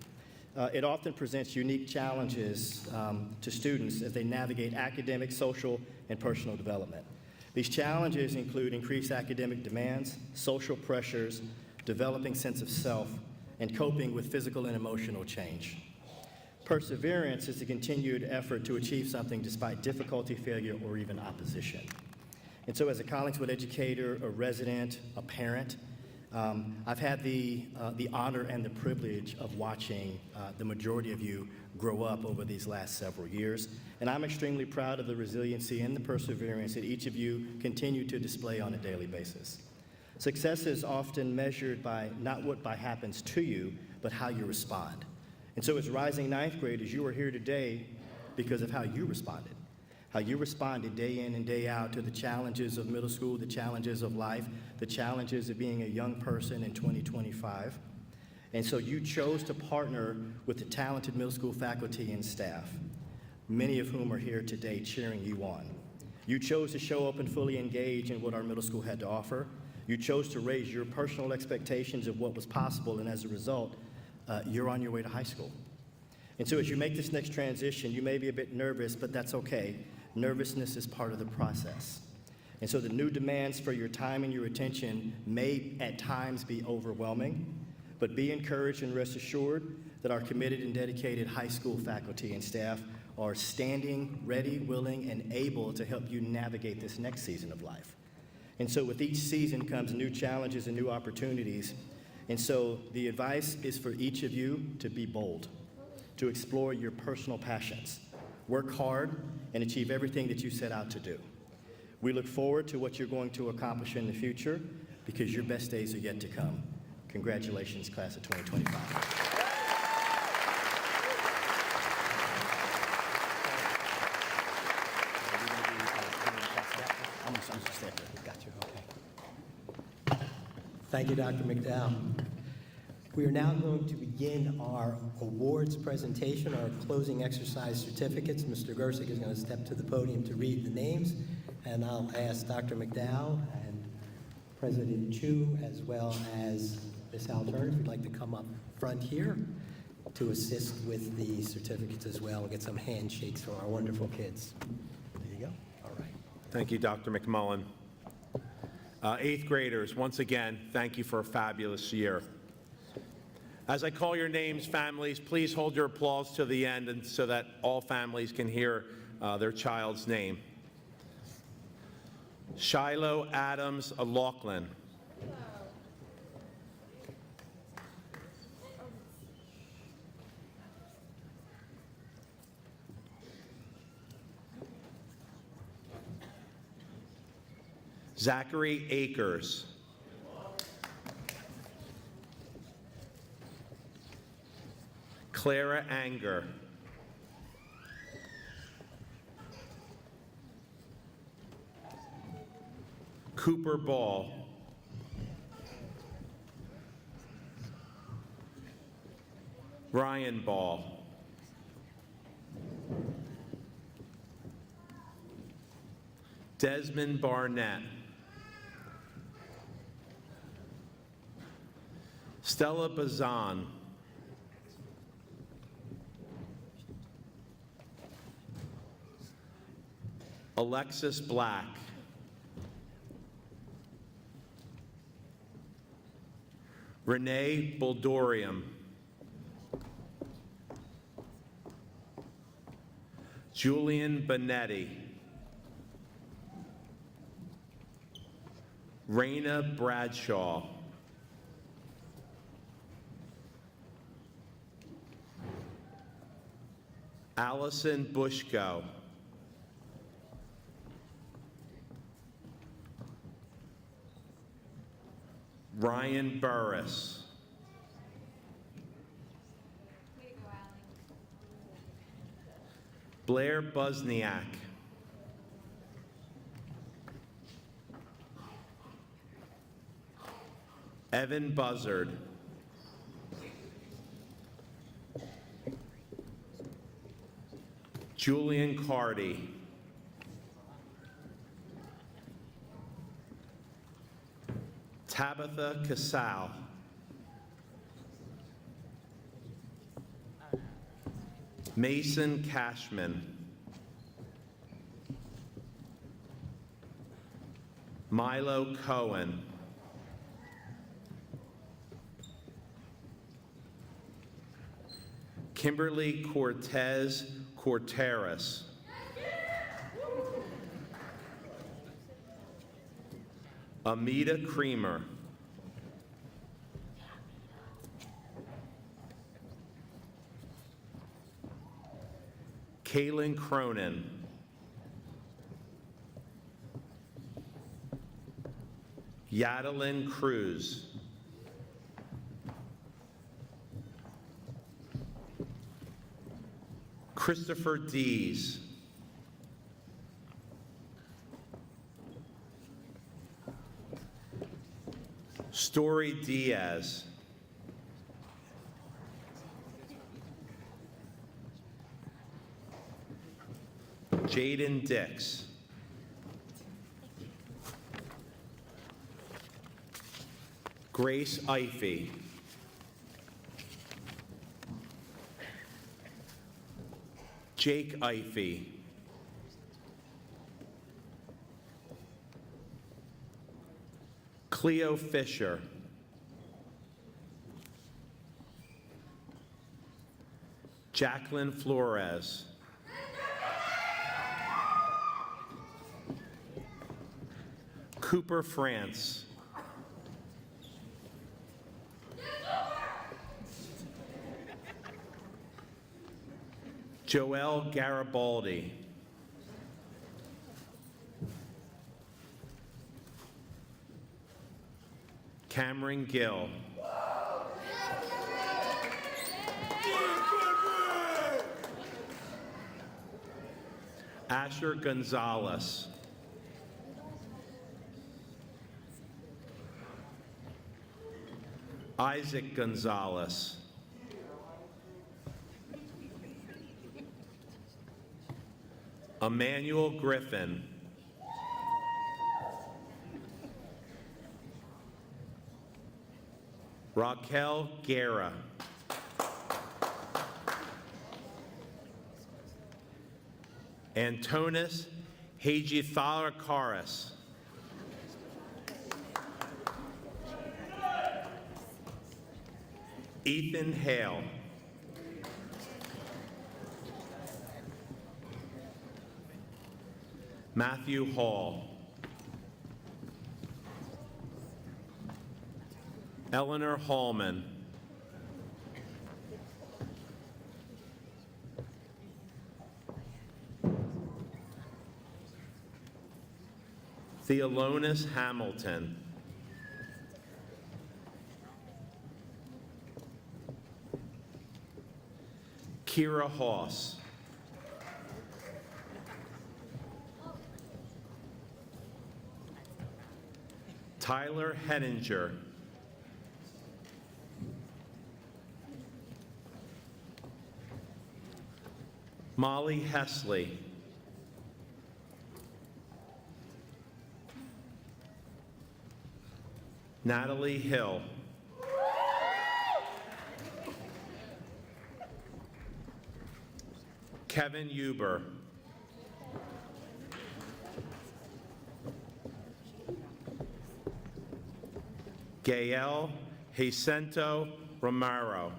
It often presents unique challenges to students as they navigate academic, social, and personal development. These challenges include increased academic demands, social pressures, developing sense of self, and coping with physical and emotional change. Perseverance is the continued effort to achieve something despite difficulty, failure, or even opposition. And so as a Collingswood educator, a resident, a parent, I've had the honor and the privilege of watching the majority of you grow up over these last several years. And I'm extremely proud of the resiliency and the perseverance that each of you continue to display on a daily basis. Success is often measured by not what happens to you, but how you respond. And so as rising ninth graders, you are here today because of how you responded. How you responded day in and day out to the challenges of middle school, the challenges of life, the challenges of being a young person in 2025. And so you chose to partner with the talented middle school faculty and staff, many of whom are here today cheering you on. You chose to show up and fully engage in what our middle school had to offer. You chose to raise your personal expectations of what was possible, and as a result, you're on your way to high school. And so as you make this next transition, you may be a bit nervous, but that's okay. Nervousness is part of the process. And so the new demands for your time and your attention may at times be overwhelming, but be encouraged and rest assured that our committed and dedicated high school faculty and staff are standing, ready, willing, and able to help you navigate this next season of life. And so with each season comes new challenges and new opportunities. And so the advice is for each of you to be bold, to explore your personal passions, work hard, and achieve everything that you set out to do. We look forward to what you're going to accomplish in the future because your best days are yet to come. Congratulations, class of 2025. Thank you, Dr. McDowell. We are now going to begin our awards presentation, our closing exercise certificates. Mr. Gersick is going to step to the podium to read the names, and I'll ask Dr. McDowell and President Chu, as well as Ms. Alturn, if you'd like to come up front here to assist with the certificates as well and get some handshakes from our wonderful kids. There you go. All right. Thank you, Dr. McMullen. Eighth graders, once again, thank you for a fabulous year. As I call your names, families, please hold your applause to the end and so that all families can hear their child's name. Shiloh Adams O'Loughlin. Zachary Akers. Clara Anger. Cooper Ball. Ryan Ball. Desmond Barnett. Stella Bazan. Alexis Black. Renee Buldorium. Julian Benetti. Raina Bradshaw. Allison Bushko. Ryan Burris. Blair Busniak. Evan Buzzard. Julian Cardy. Tabitha Casal. Mason Cashman. Milo Cohen. Kimberly Cortez Corteris. Amita Creamer. Kaylin Cronin. Yadelin Cruz. Christopher Dees. Story Diaz. Jaden Dix. Grace Ifey. Jake Ifey. Cleo Fisher. Jacqueline Flores. Cooper France. Joelle Garibaldi. Cameron Gill. Asher Gonzalez. Isaac Gonzalez. Emmanuel Griffin. Raquel Guerra. Antonis Hagithalakaris. Ethan Hale. Matthew Hall. Eleanor Hallman. Theolonis Hamilton. Kira Hoss. Tyler Henninger. Molly Hesley. Natalie Hill. Kevin Huber. Gael Jacinto Romero.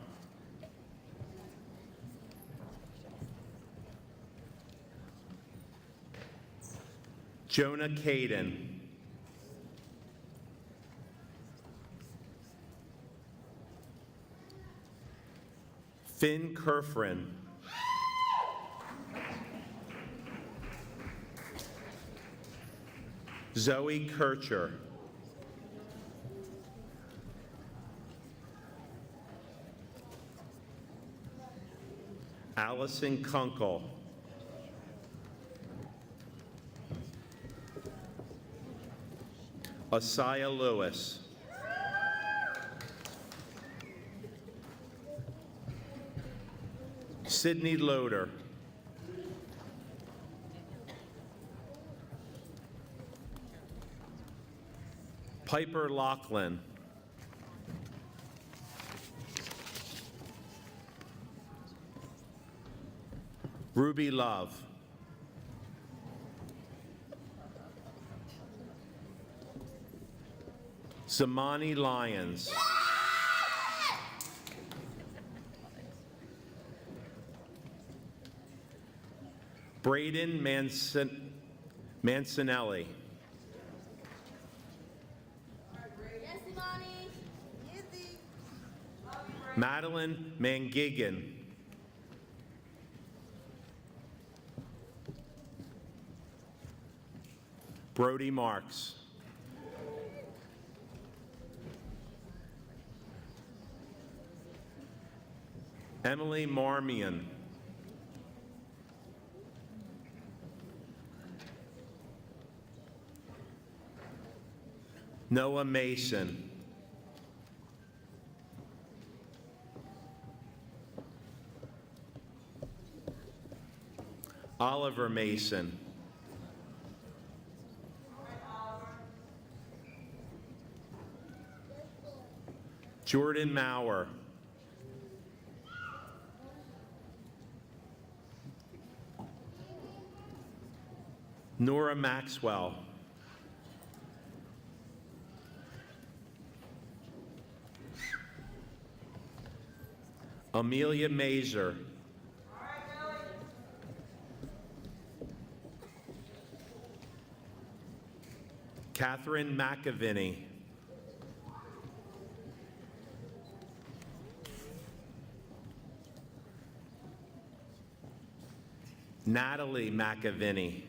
Jonah Caden. Finn Kerfrin. Zoe Kircher. Allison Kunkel. Asaya Lewis. Sydney Loader. Piper Lachlan. Ruby Love. Zamani Lyons. Braden Mancinelli. Madeline Mangigan. Brody Marks. Emily Marmion. Noah Mason. Oliver Mason. Jordan Maurer. Nora Maxwell. Amelia Mazer. Catherine McAvinney. Natalie McAvinney.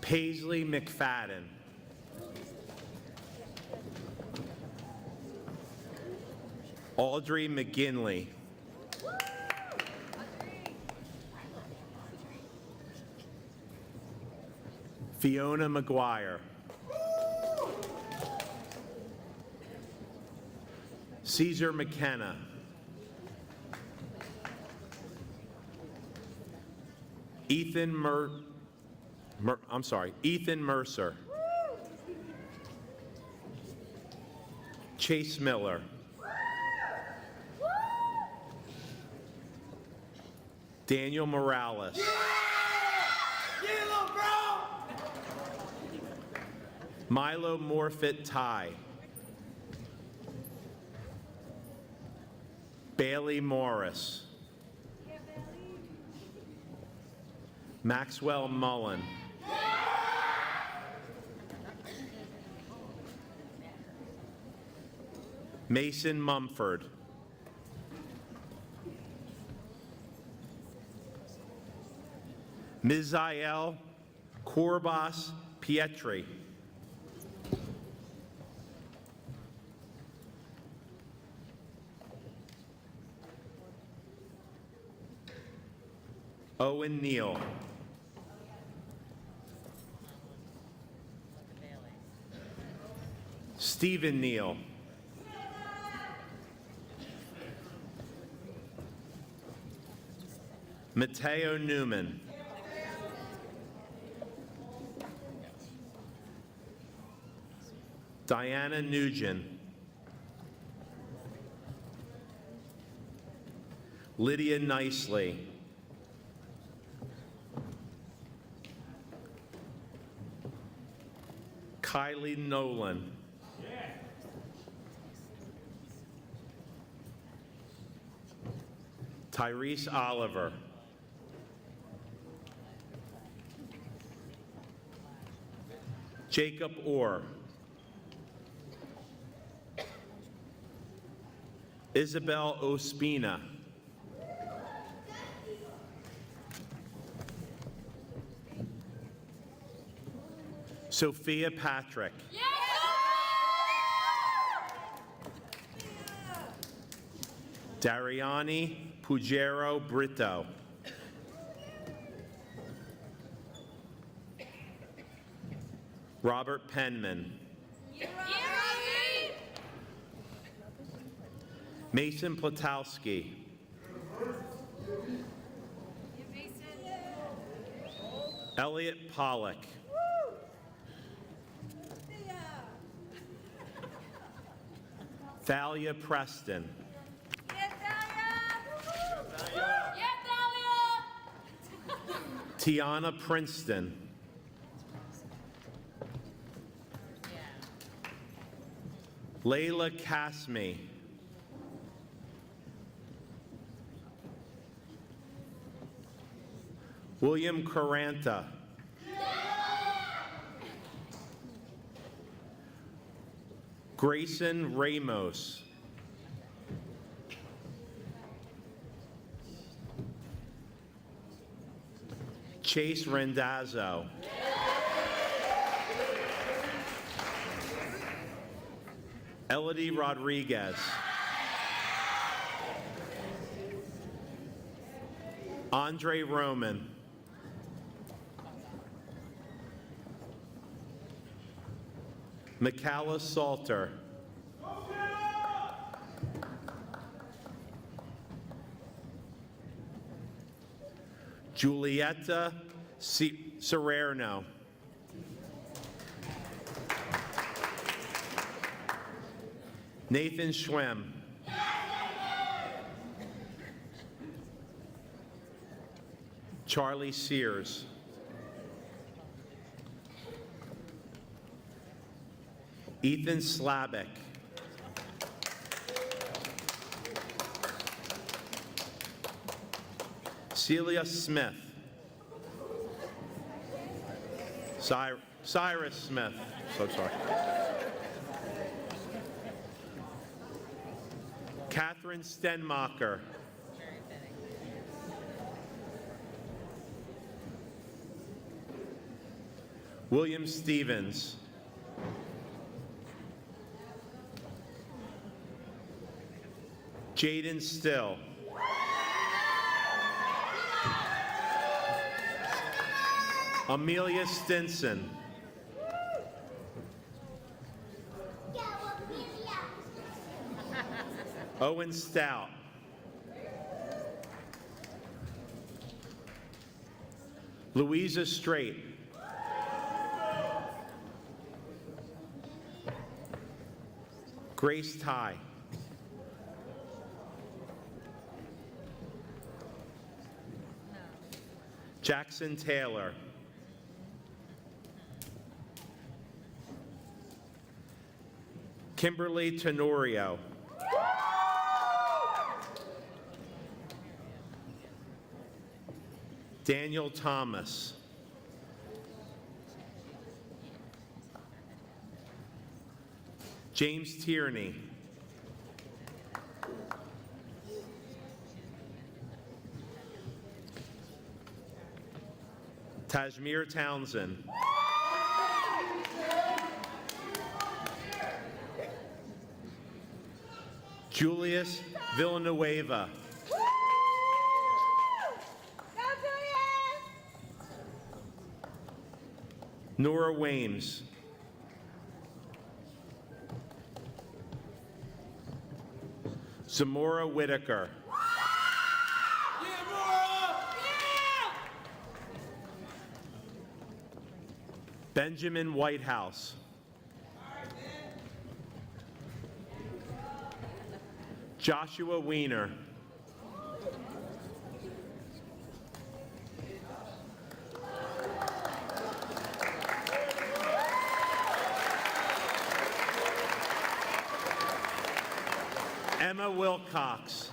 Paisley McFadden. Audrey McGinley. Fiona McGuire. Caesar McKenna. Ethan Mercer. Chase Miller. Daniel Morales. Milo Morfitt Ty. Bailey Morris. Maxwell Mullen. Mason Mumford. Mizael Corbas Pietri. Owen Neal. Stephen Neal. Mateo Newman. Diana Nugent. Lydia Nicely. Kylie Nolan. Tyrese Oliver. Jacob Orr. Isabel Ospina. Sophia Patrick. Dariani Pujero Brito. Robert Penman. Mason Platowski. Elliot Pollock. Thalia Preston. Tiana Princeton. Layla Kasmi. William Caranta. Grayson Ramos. Chase Rendazzo. Elodie Rodriguez. Andre Roman. Michaela Salter. Julieta Serrano. Nathan Schwem. Charlie Sears. Ethan Slavic. Celia Smith. Cyrus Smith. So sorry. Catherine Stenmacher. William Stevens. Jaden Still. Amelia Stinson. Owen Stout. Louisa Straight. Grace Ty. Jackson Taylor. Kimberly Tenorio. Daniel Thomas. James Tierney. Tajmir Townsend. Julius Villanueva. Nora Wames. Zamora Whitaker. Benjamin Whitehouse. Joshua Weiner. Emma Wilcox.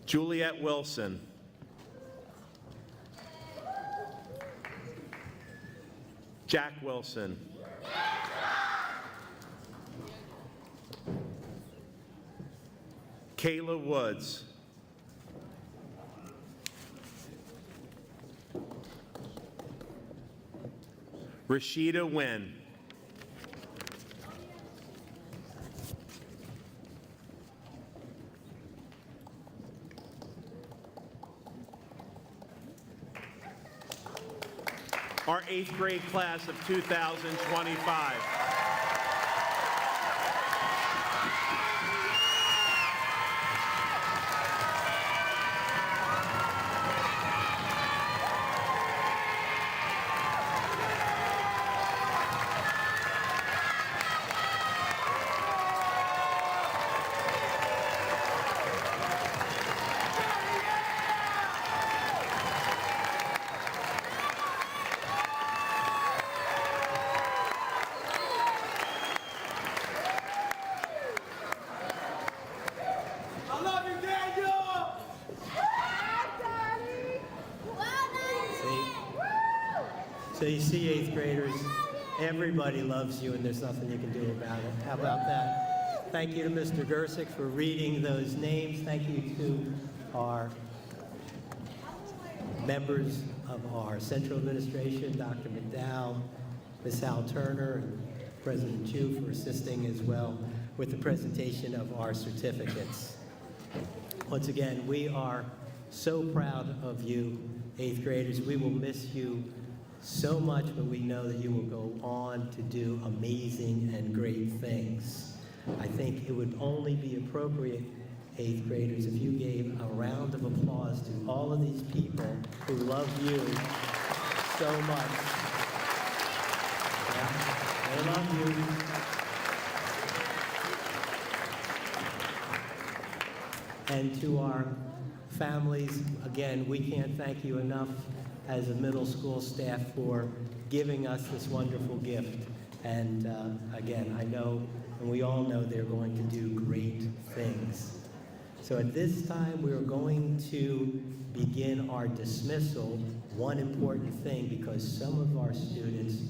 Juliet Wilson. Jack Wilson. Kayla Woods. Rashida Wynn. Our 8th grade class of 2025. So you see, 8th graders, everybody loves you and there's nothing you can do about it. How about that? Thank you to Mr. Gersick for reading those names. Thank you to our members of our central administration, Dr. McDowell, Ms. Hal Turner, and President Chu for assisting as well with the presentation of our certificates. Once again, we are so proud of you, 8th graders. We will miss you so much, but we know that you will go on to do amazing and great things. I think it would only be appropriate, 8th graders, if you gave a round of applause to all of these people who love you so much. Yeah, they love you. And to our families, again, we can't thank you enough as a middle school staff for giving us this wonderful gift. And again, I know, and we all know, they're going to do great things. So at this time, we're going to begin our dismissal. One important thing, because some of our students,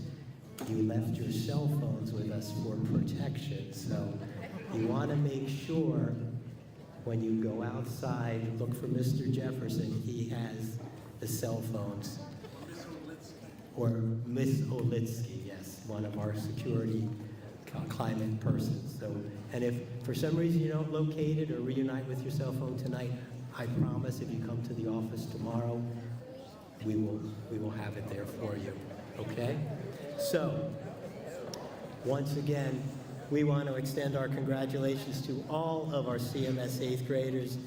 you left your cell phones with us for protection. So you want to make sure when you go outside, look for Mr. Jefferson. He has the cell phones. Or Miss Olitsky, yes, one of our security climate persons. So, and if for some reason you don't locate it or reunite with your cell phone tonight, I promise if you come to the office tomorrow, we will have it there for you, okay? So, once again, we want to extend our congratulations to all of our CMS 8th graders.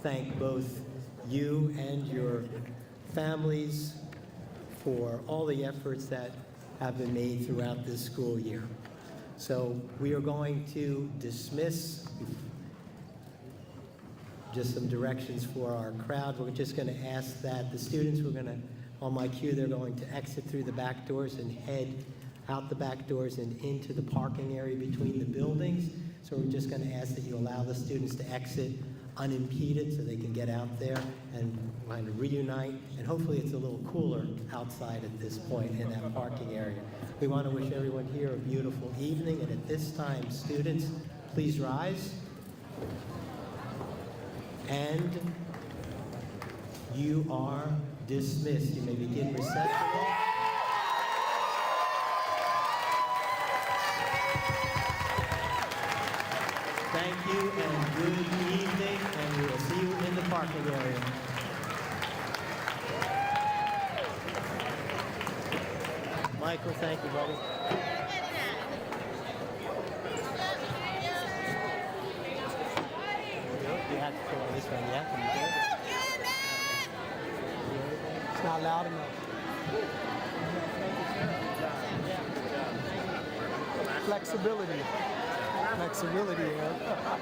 Thank both you and your families for all the efforts that have been made throughout this school year. So we are going to dismiss. Just some directions for our crowd. We're just going to ask that the students, on my cue, they're going to exit through the back doors and head out the back doors and into the parking area between the buildings. So we're just going to ask that you allow the students to exit unimpeded so they can get out there and kind of reunite. And hopefully it's a little cooler outside at this point in that parking area. We want to wish everyone here a beautiful evening. And at this time, students, please rise. And you are dismissed. You may begin reception. Thank you and good evening, and we will see you in the parking area. Michael, thank you, buddy. You have to put on this one, yeah? Can you do it? It's not loud enough. Flexibility. Flexibility, yeah.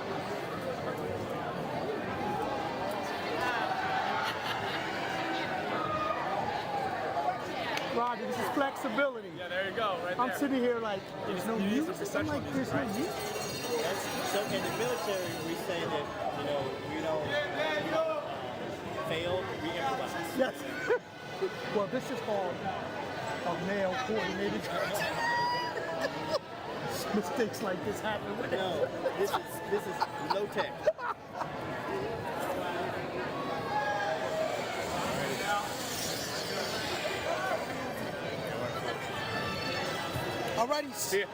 Roger, this is flexibility. Yeah, there you go, right there. I'm sitting here like, there's no use. I'm like, there's no use. So in the military, we say that, we don't fail, we improvise. Yes. Well, this is called a male coordinated. Mistakes like this happen. No, this is low tech. Alrighty. See ya.